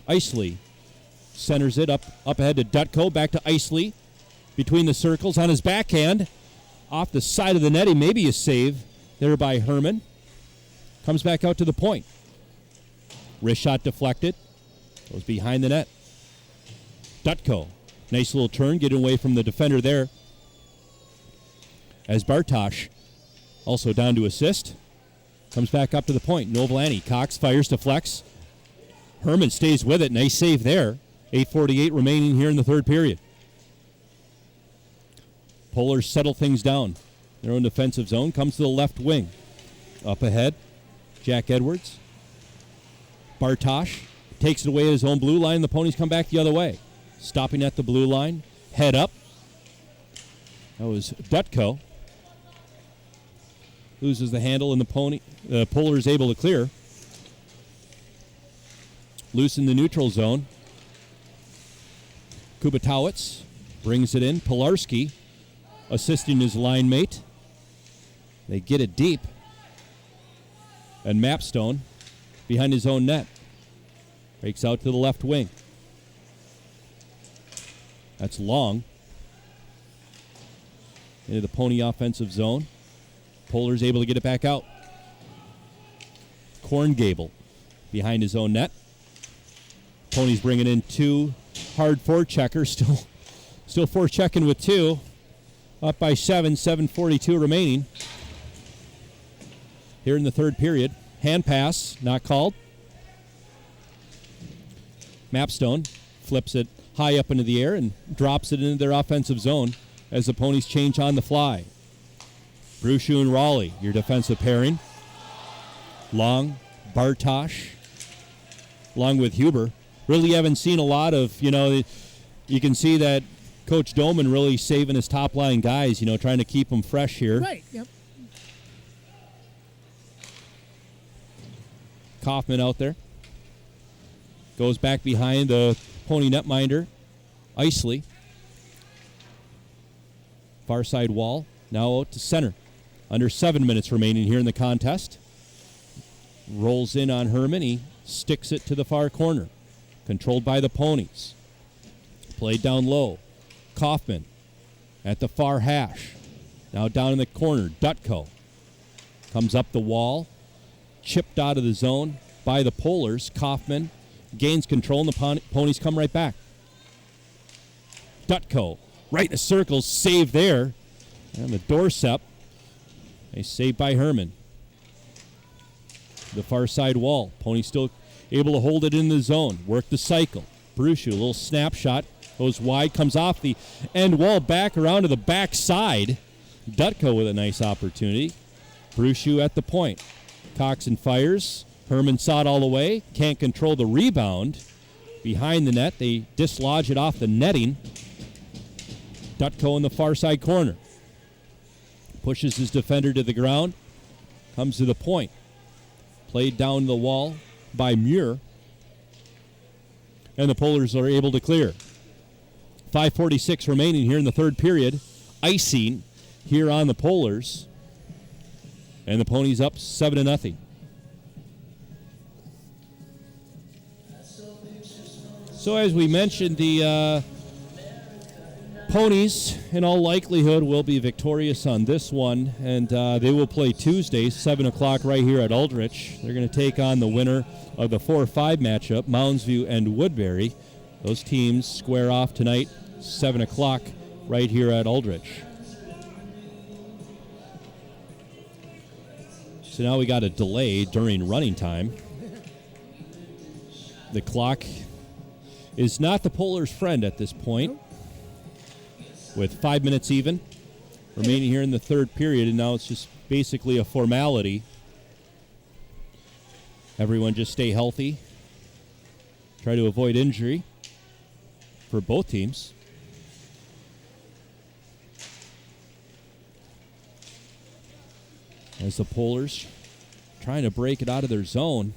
Isley centers it up ahead to Dutko. Back to Isley. Between the circles on his backhand. Off the side of the netting. Maybe a save there by Herman. Comes back out to the point. Wrist shot deflected. Goes behind the net. Dutko. Nice little turn. Getting away from the defender there. As Bartosh also down to assist. Comes back up to the point. Novolani. Cox fires to Flex. Herman stays with it. Nice save there. 8:48 remaining here in the third period. Polars settle things down. Their own defensive zone. Comes to the left wing. Up ahead. Jack Edwards. Bartosh takes it away at his own blue line. The Ponies come back the other way. Stopping at the blue line. Head up. That was Dutko. Loses the handle, and the Polar is able to clear. Loose in the neutral zone. Kubatowicz brings it in. Pilarski assisting his line mate. They get it deep. And Mapstone behind his own net. Breaks out to the left wing. That's Long. Into the Pony offensive zone. Polar's able to get it back out. Korngable behind his own net. Ponies bringing in 2 hard forecheckers. Still forechecking with 2. Up by 7:42 remaining. Here in the third period. Hand pass, not called. Mapstone flips it high up into the air and drops it into their offensive zone as the Ponies change on the fly. Brushu and Raleigh, your defensive pairing. Long, Bartosh, along with Huber. Really haven't seen a lot of, you can see that Coach Doman really saving his top line guys, trying to keep them fresh here. Right, yep. Kaufman out there. Goes back behind the Pony netminder, Isley. Far side wall, now out to center. Under 7 minutes remaining here in the contest. Rolls in on Herman. He sticks it to the far corner. Controlled by the Ponies. Played down low. Kaufman at the far hash. Now down in the corner, Dutko. Comes up the wall. Chipped out of the zone by the Polars. Kaufman gains control, and the Ponies come right back. Dutko right in the circle. Save there. And the doorstep. A save by Herman. The far side wall. Pony still able to hold it in the zone. Work the cycle. Brushu, a little snapshot. Goes wide, comes off the end wall, back around to the back side. Dutko with a nice opportunity. Brushu at the point. Coxon fires. Herman saw it all the way. Can't control the rebound. Behind the net, they dislodge it off the netting. Dutko in the far side corner. Pushes his defender to the ground. Comes to the point. Played down the wall by Muir. And the Polars are able to clear. 5:46 remaining here in the third period. Icing here on the Polars. And the Ponies up 7-0. So as we mentioned, the Ponies, in all likelihood, will be victorious on this one, and they will play Tuesday, 7 o'clock right here at Aldrich. They're going to take on the winner of the 4-5 matchup, Mounds View and Woodbury. Those teams square off tonight, 7 o'clock right here at Aldrich. So now we got a delay during running time. The clock is not the Polars' friend at this point. With 5 minutes even remaining here in the third period, and now it's just basically a formality. Everyone just stay healthy try to avoid injury for both teams. As the Polars trying to break it out of their zone,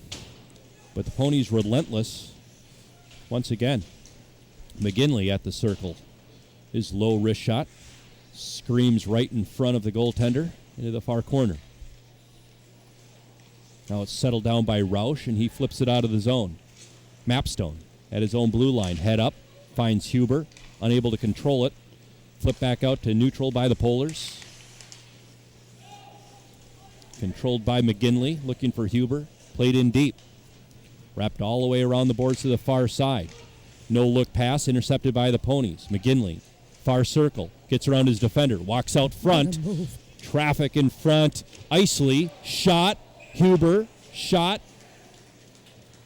but the Ponies relentless once again. McGinley at the circle. His low wrist shot screams right in front of the goaltender into the far corner. Now it's settled down by Rausch, and he flips it out of the zone. Mapstone at his own blue line, head up, finds Huber, unable to control it. Flip back out to neutral by the Polars. Controlled by McGinley, looking for Huber. Played in deep. Wrapped all the way around the boards to the far side. No-look pass intercepted by the Ponies. McGinley, far circle, gets around his defender, walks out front. Traffic in front. Isley, shot. Huber, shot.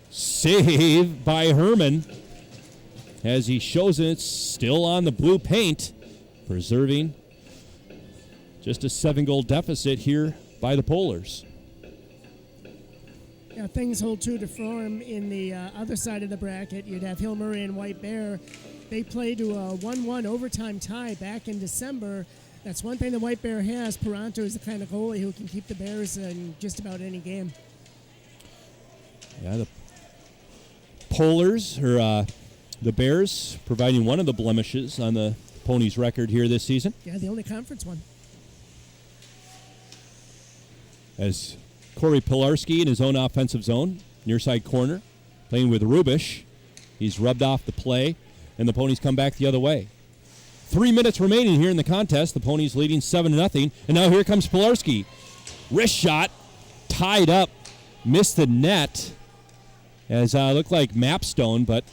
Save by Herman. As he shows it, it's still on the blue paint. Preserving just a 7-goal deficit here by the Polars. Yeah, things hold true to form in the other side of the bracket. You'd have Hill Murray and White Bear. They played to a 1-1 overtime tie back in December. That's one thing the White Bear has. Peranto is the kind of goalie who can keep the Bears in just about any game. Yeah, the Polars, or the Bears, providing one of the blemishes on the Ponies' record here this season. Yeah, the only conference one. As Corey Pilarski in his own offensive zone, near side corner, playing with Rubish. He's rubbed off the play, and the Ponies come back the other way. 3 minutes remaining here in the contest. The Ponies leading 7-0, and now here comes Pilarski. Wrist shot, tied up, missed the net, as looked like Mapstone, but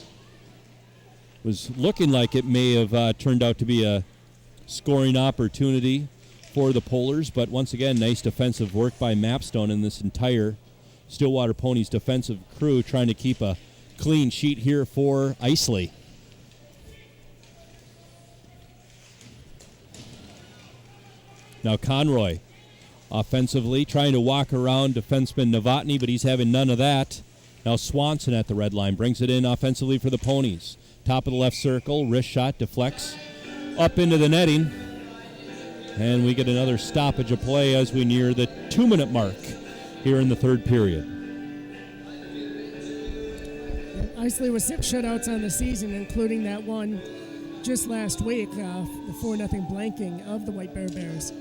was looking like it may have turned out to be a scoring opportunity for the Polars, but once again, nice defensive work by Mapstone and this entire Stillwater Ponies defensive crew trying to keep a clean sheet here for Isley. Now Conroy offensively trying to walk around defenseman Novotny, but he's having none of that. Now Swanson at the red line brings it in offensively for the Ponies. Top of the left circle, wrist shot, deflects up into the netting. And we get another stoppage of play as we near the 2-minute mark here in the third period. Isley with 6 shutouts on the season, including that one just last week, the 4-0 blanking of the White Bear Bears.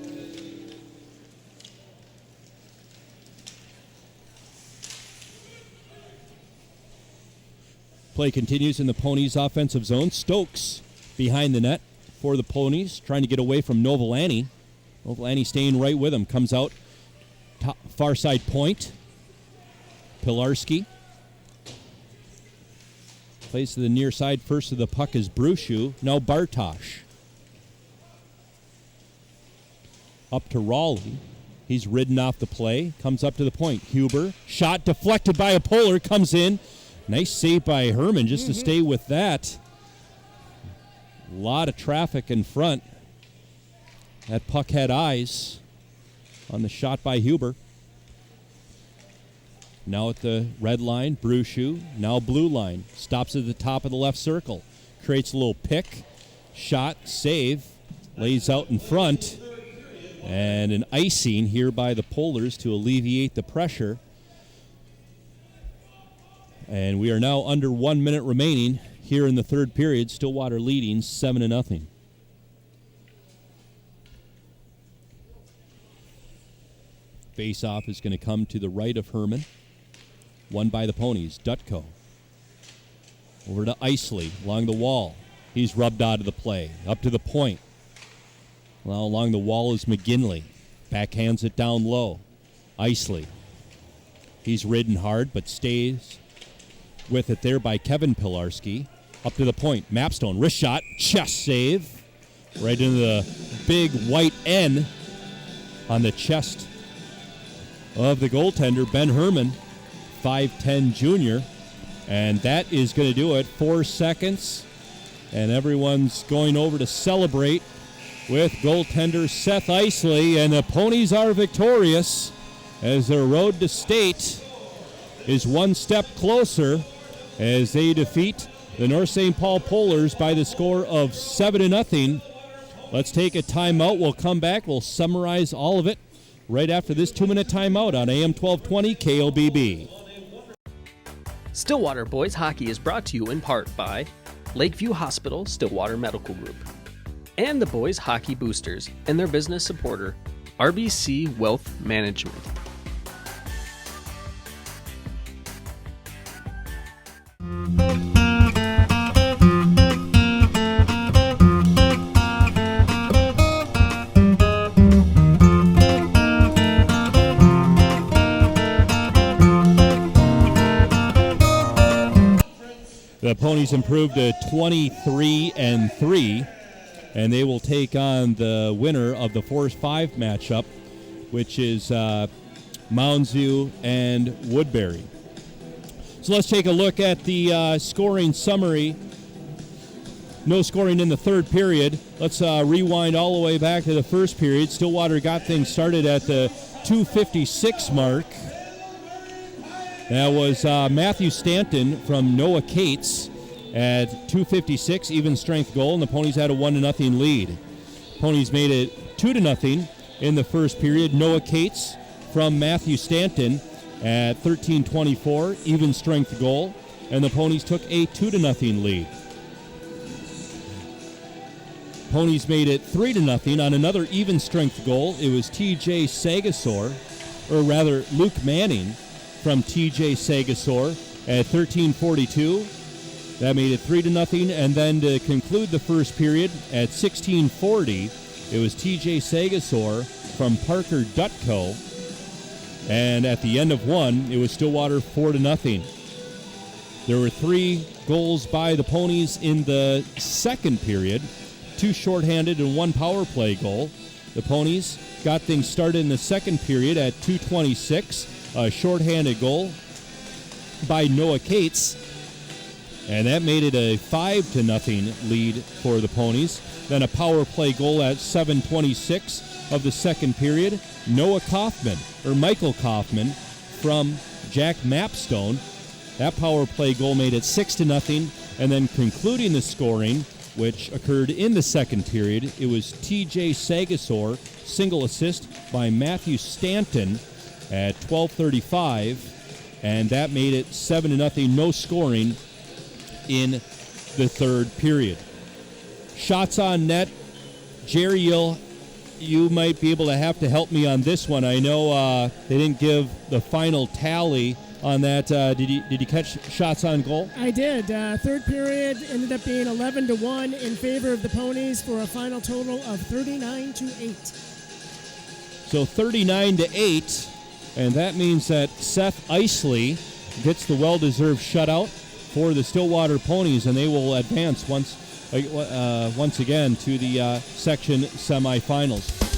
Play continues in the Ponies' offensive zone. Stokes behind the net for the Ponies, trying to get away from Novolani. Novolani staying right with him. Comes out far side point. Pilarski plays to the near side. First to the puck is Brushu. Now Bartosh. Up to Raleigh. He's ridden off the play. Comes up to the point. Huber. Shot deflected by a Polar. Comes in. Nice save by Herman just to stay with that. A lot of traffic in front. That puck had eyes on the shot by Huber. Now at the red line, Brushu. Now blue line. Stops at the top of the left circle. Creates a little pick. Shot, save. Lays out in front. And an icing here by the Polars to alleviate the pressure. And we are now under 1 minute remaining here in the third period. Stillwater leading 7-0. Face-off is going to come to the right of Herman. Won by the Ponies. Dutko. Over to Isley along the wall. He's rubbed out of the play. Up to the point. Well, along the wall is McGinley. Backhands it down low. Isley. He's ridden hard, but stays with it there by Kevin Pilarski. Up to the point. Mapstone, wrist shot, chest save. Right into the big white N on the chest of the goaltender, Ben Herman, 5'10 junior. And that is going to do it. 4 seconds. And everyone's going over to celebrate with goaltender Seth Isley. And the Ponies are victorious as their road to state is one step closer as they defeat the North St. Paul Polars by the score of 7-0. Let's take a timeout. We'll come back. We'll summarize all of it right after this 2-minute timeout on AM 1220 KOBB. Stillwater Boys Hockey is brought to you in part by Lakeview Hospital Stillwater Medical Group and the Boys Hockey Boosters and their business supporter, RBC Wealth Management. The Ponies improved to 23-3, and they will take on the winner of the 4-5 matchup, which is Mounds View and Woodbury. So let's take a look at the scoring summary. No scoring in the third period. Let's rewind all the way back to the first period. Stillwater got things started at the 2:56 mark. That was Matthew Stanton from Noah Cates at 2:56, even strength goal, and the Ponies had a 1-0 lead. Ponies made it 2-0 in the first period. Noah Cates from Matthew Stanton at 13:24, even strength goal, and the Ponies took a 2-0 lead. Ponies made it 3-0 on another even strength goal. It was TJ Sagasor, or rather Luke Manning, from TJ Sagasor at 13:42. That made it 3-0, and then to conclude the first period at 16:40, it was TJ Sagasor from Parker Dutko, and at the end of one, it was Stillwater 4-0. There were 3 goals by the Ponies in the second period, 2 shorthanded and 1 power play goal. The Ponies got things started in the second period at 2:26. A shorthanded goal by Noah Cates, and that made it a 5-0 lead for the Ponies. Then a power play goal at 7:26 of the second period. Michael Kaufman from Jack Mapstone. That power play goal made it 6-0, and then concluding the scoring, which occurred in the second period, it was TJ Sagasor, single assist by Matthew Stanton at 12:35, and that made it 7-0, no scoring in the third period. Shots on net. Jerry, you might be able to have to help me on this one. I know they didn't give the final tally on that. Did you catch shots on goal? I did. Third period ended up being 11-1 in favor of the Ponies for a final total of 39-8. So 39-8. And that means that Seth Isley gets the well-deserved shutout for the Stillwater Ponies, and they will advance once again to the section semifinals.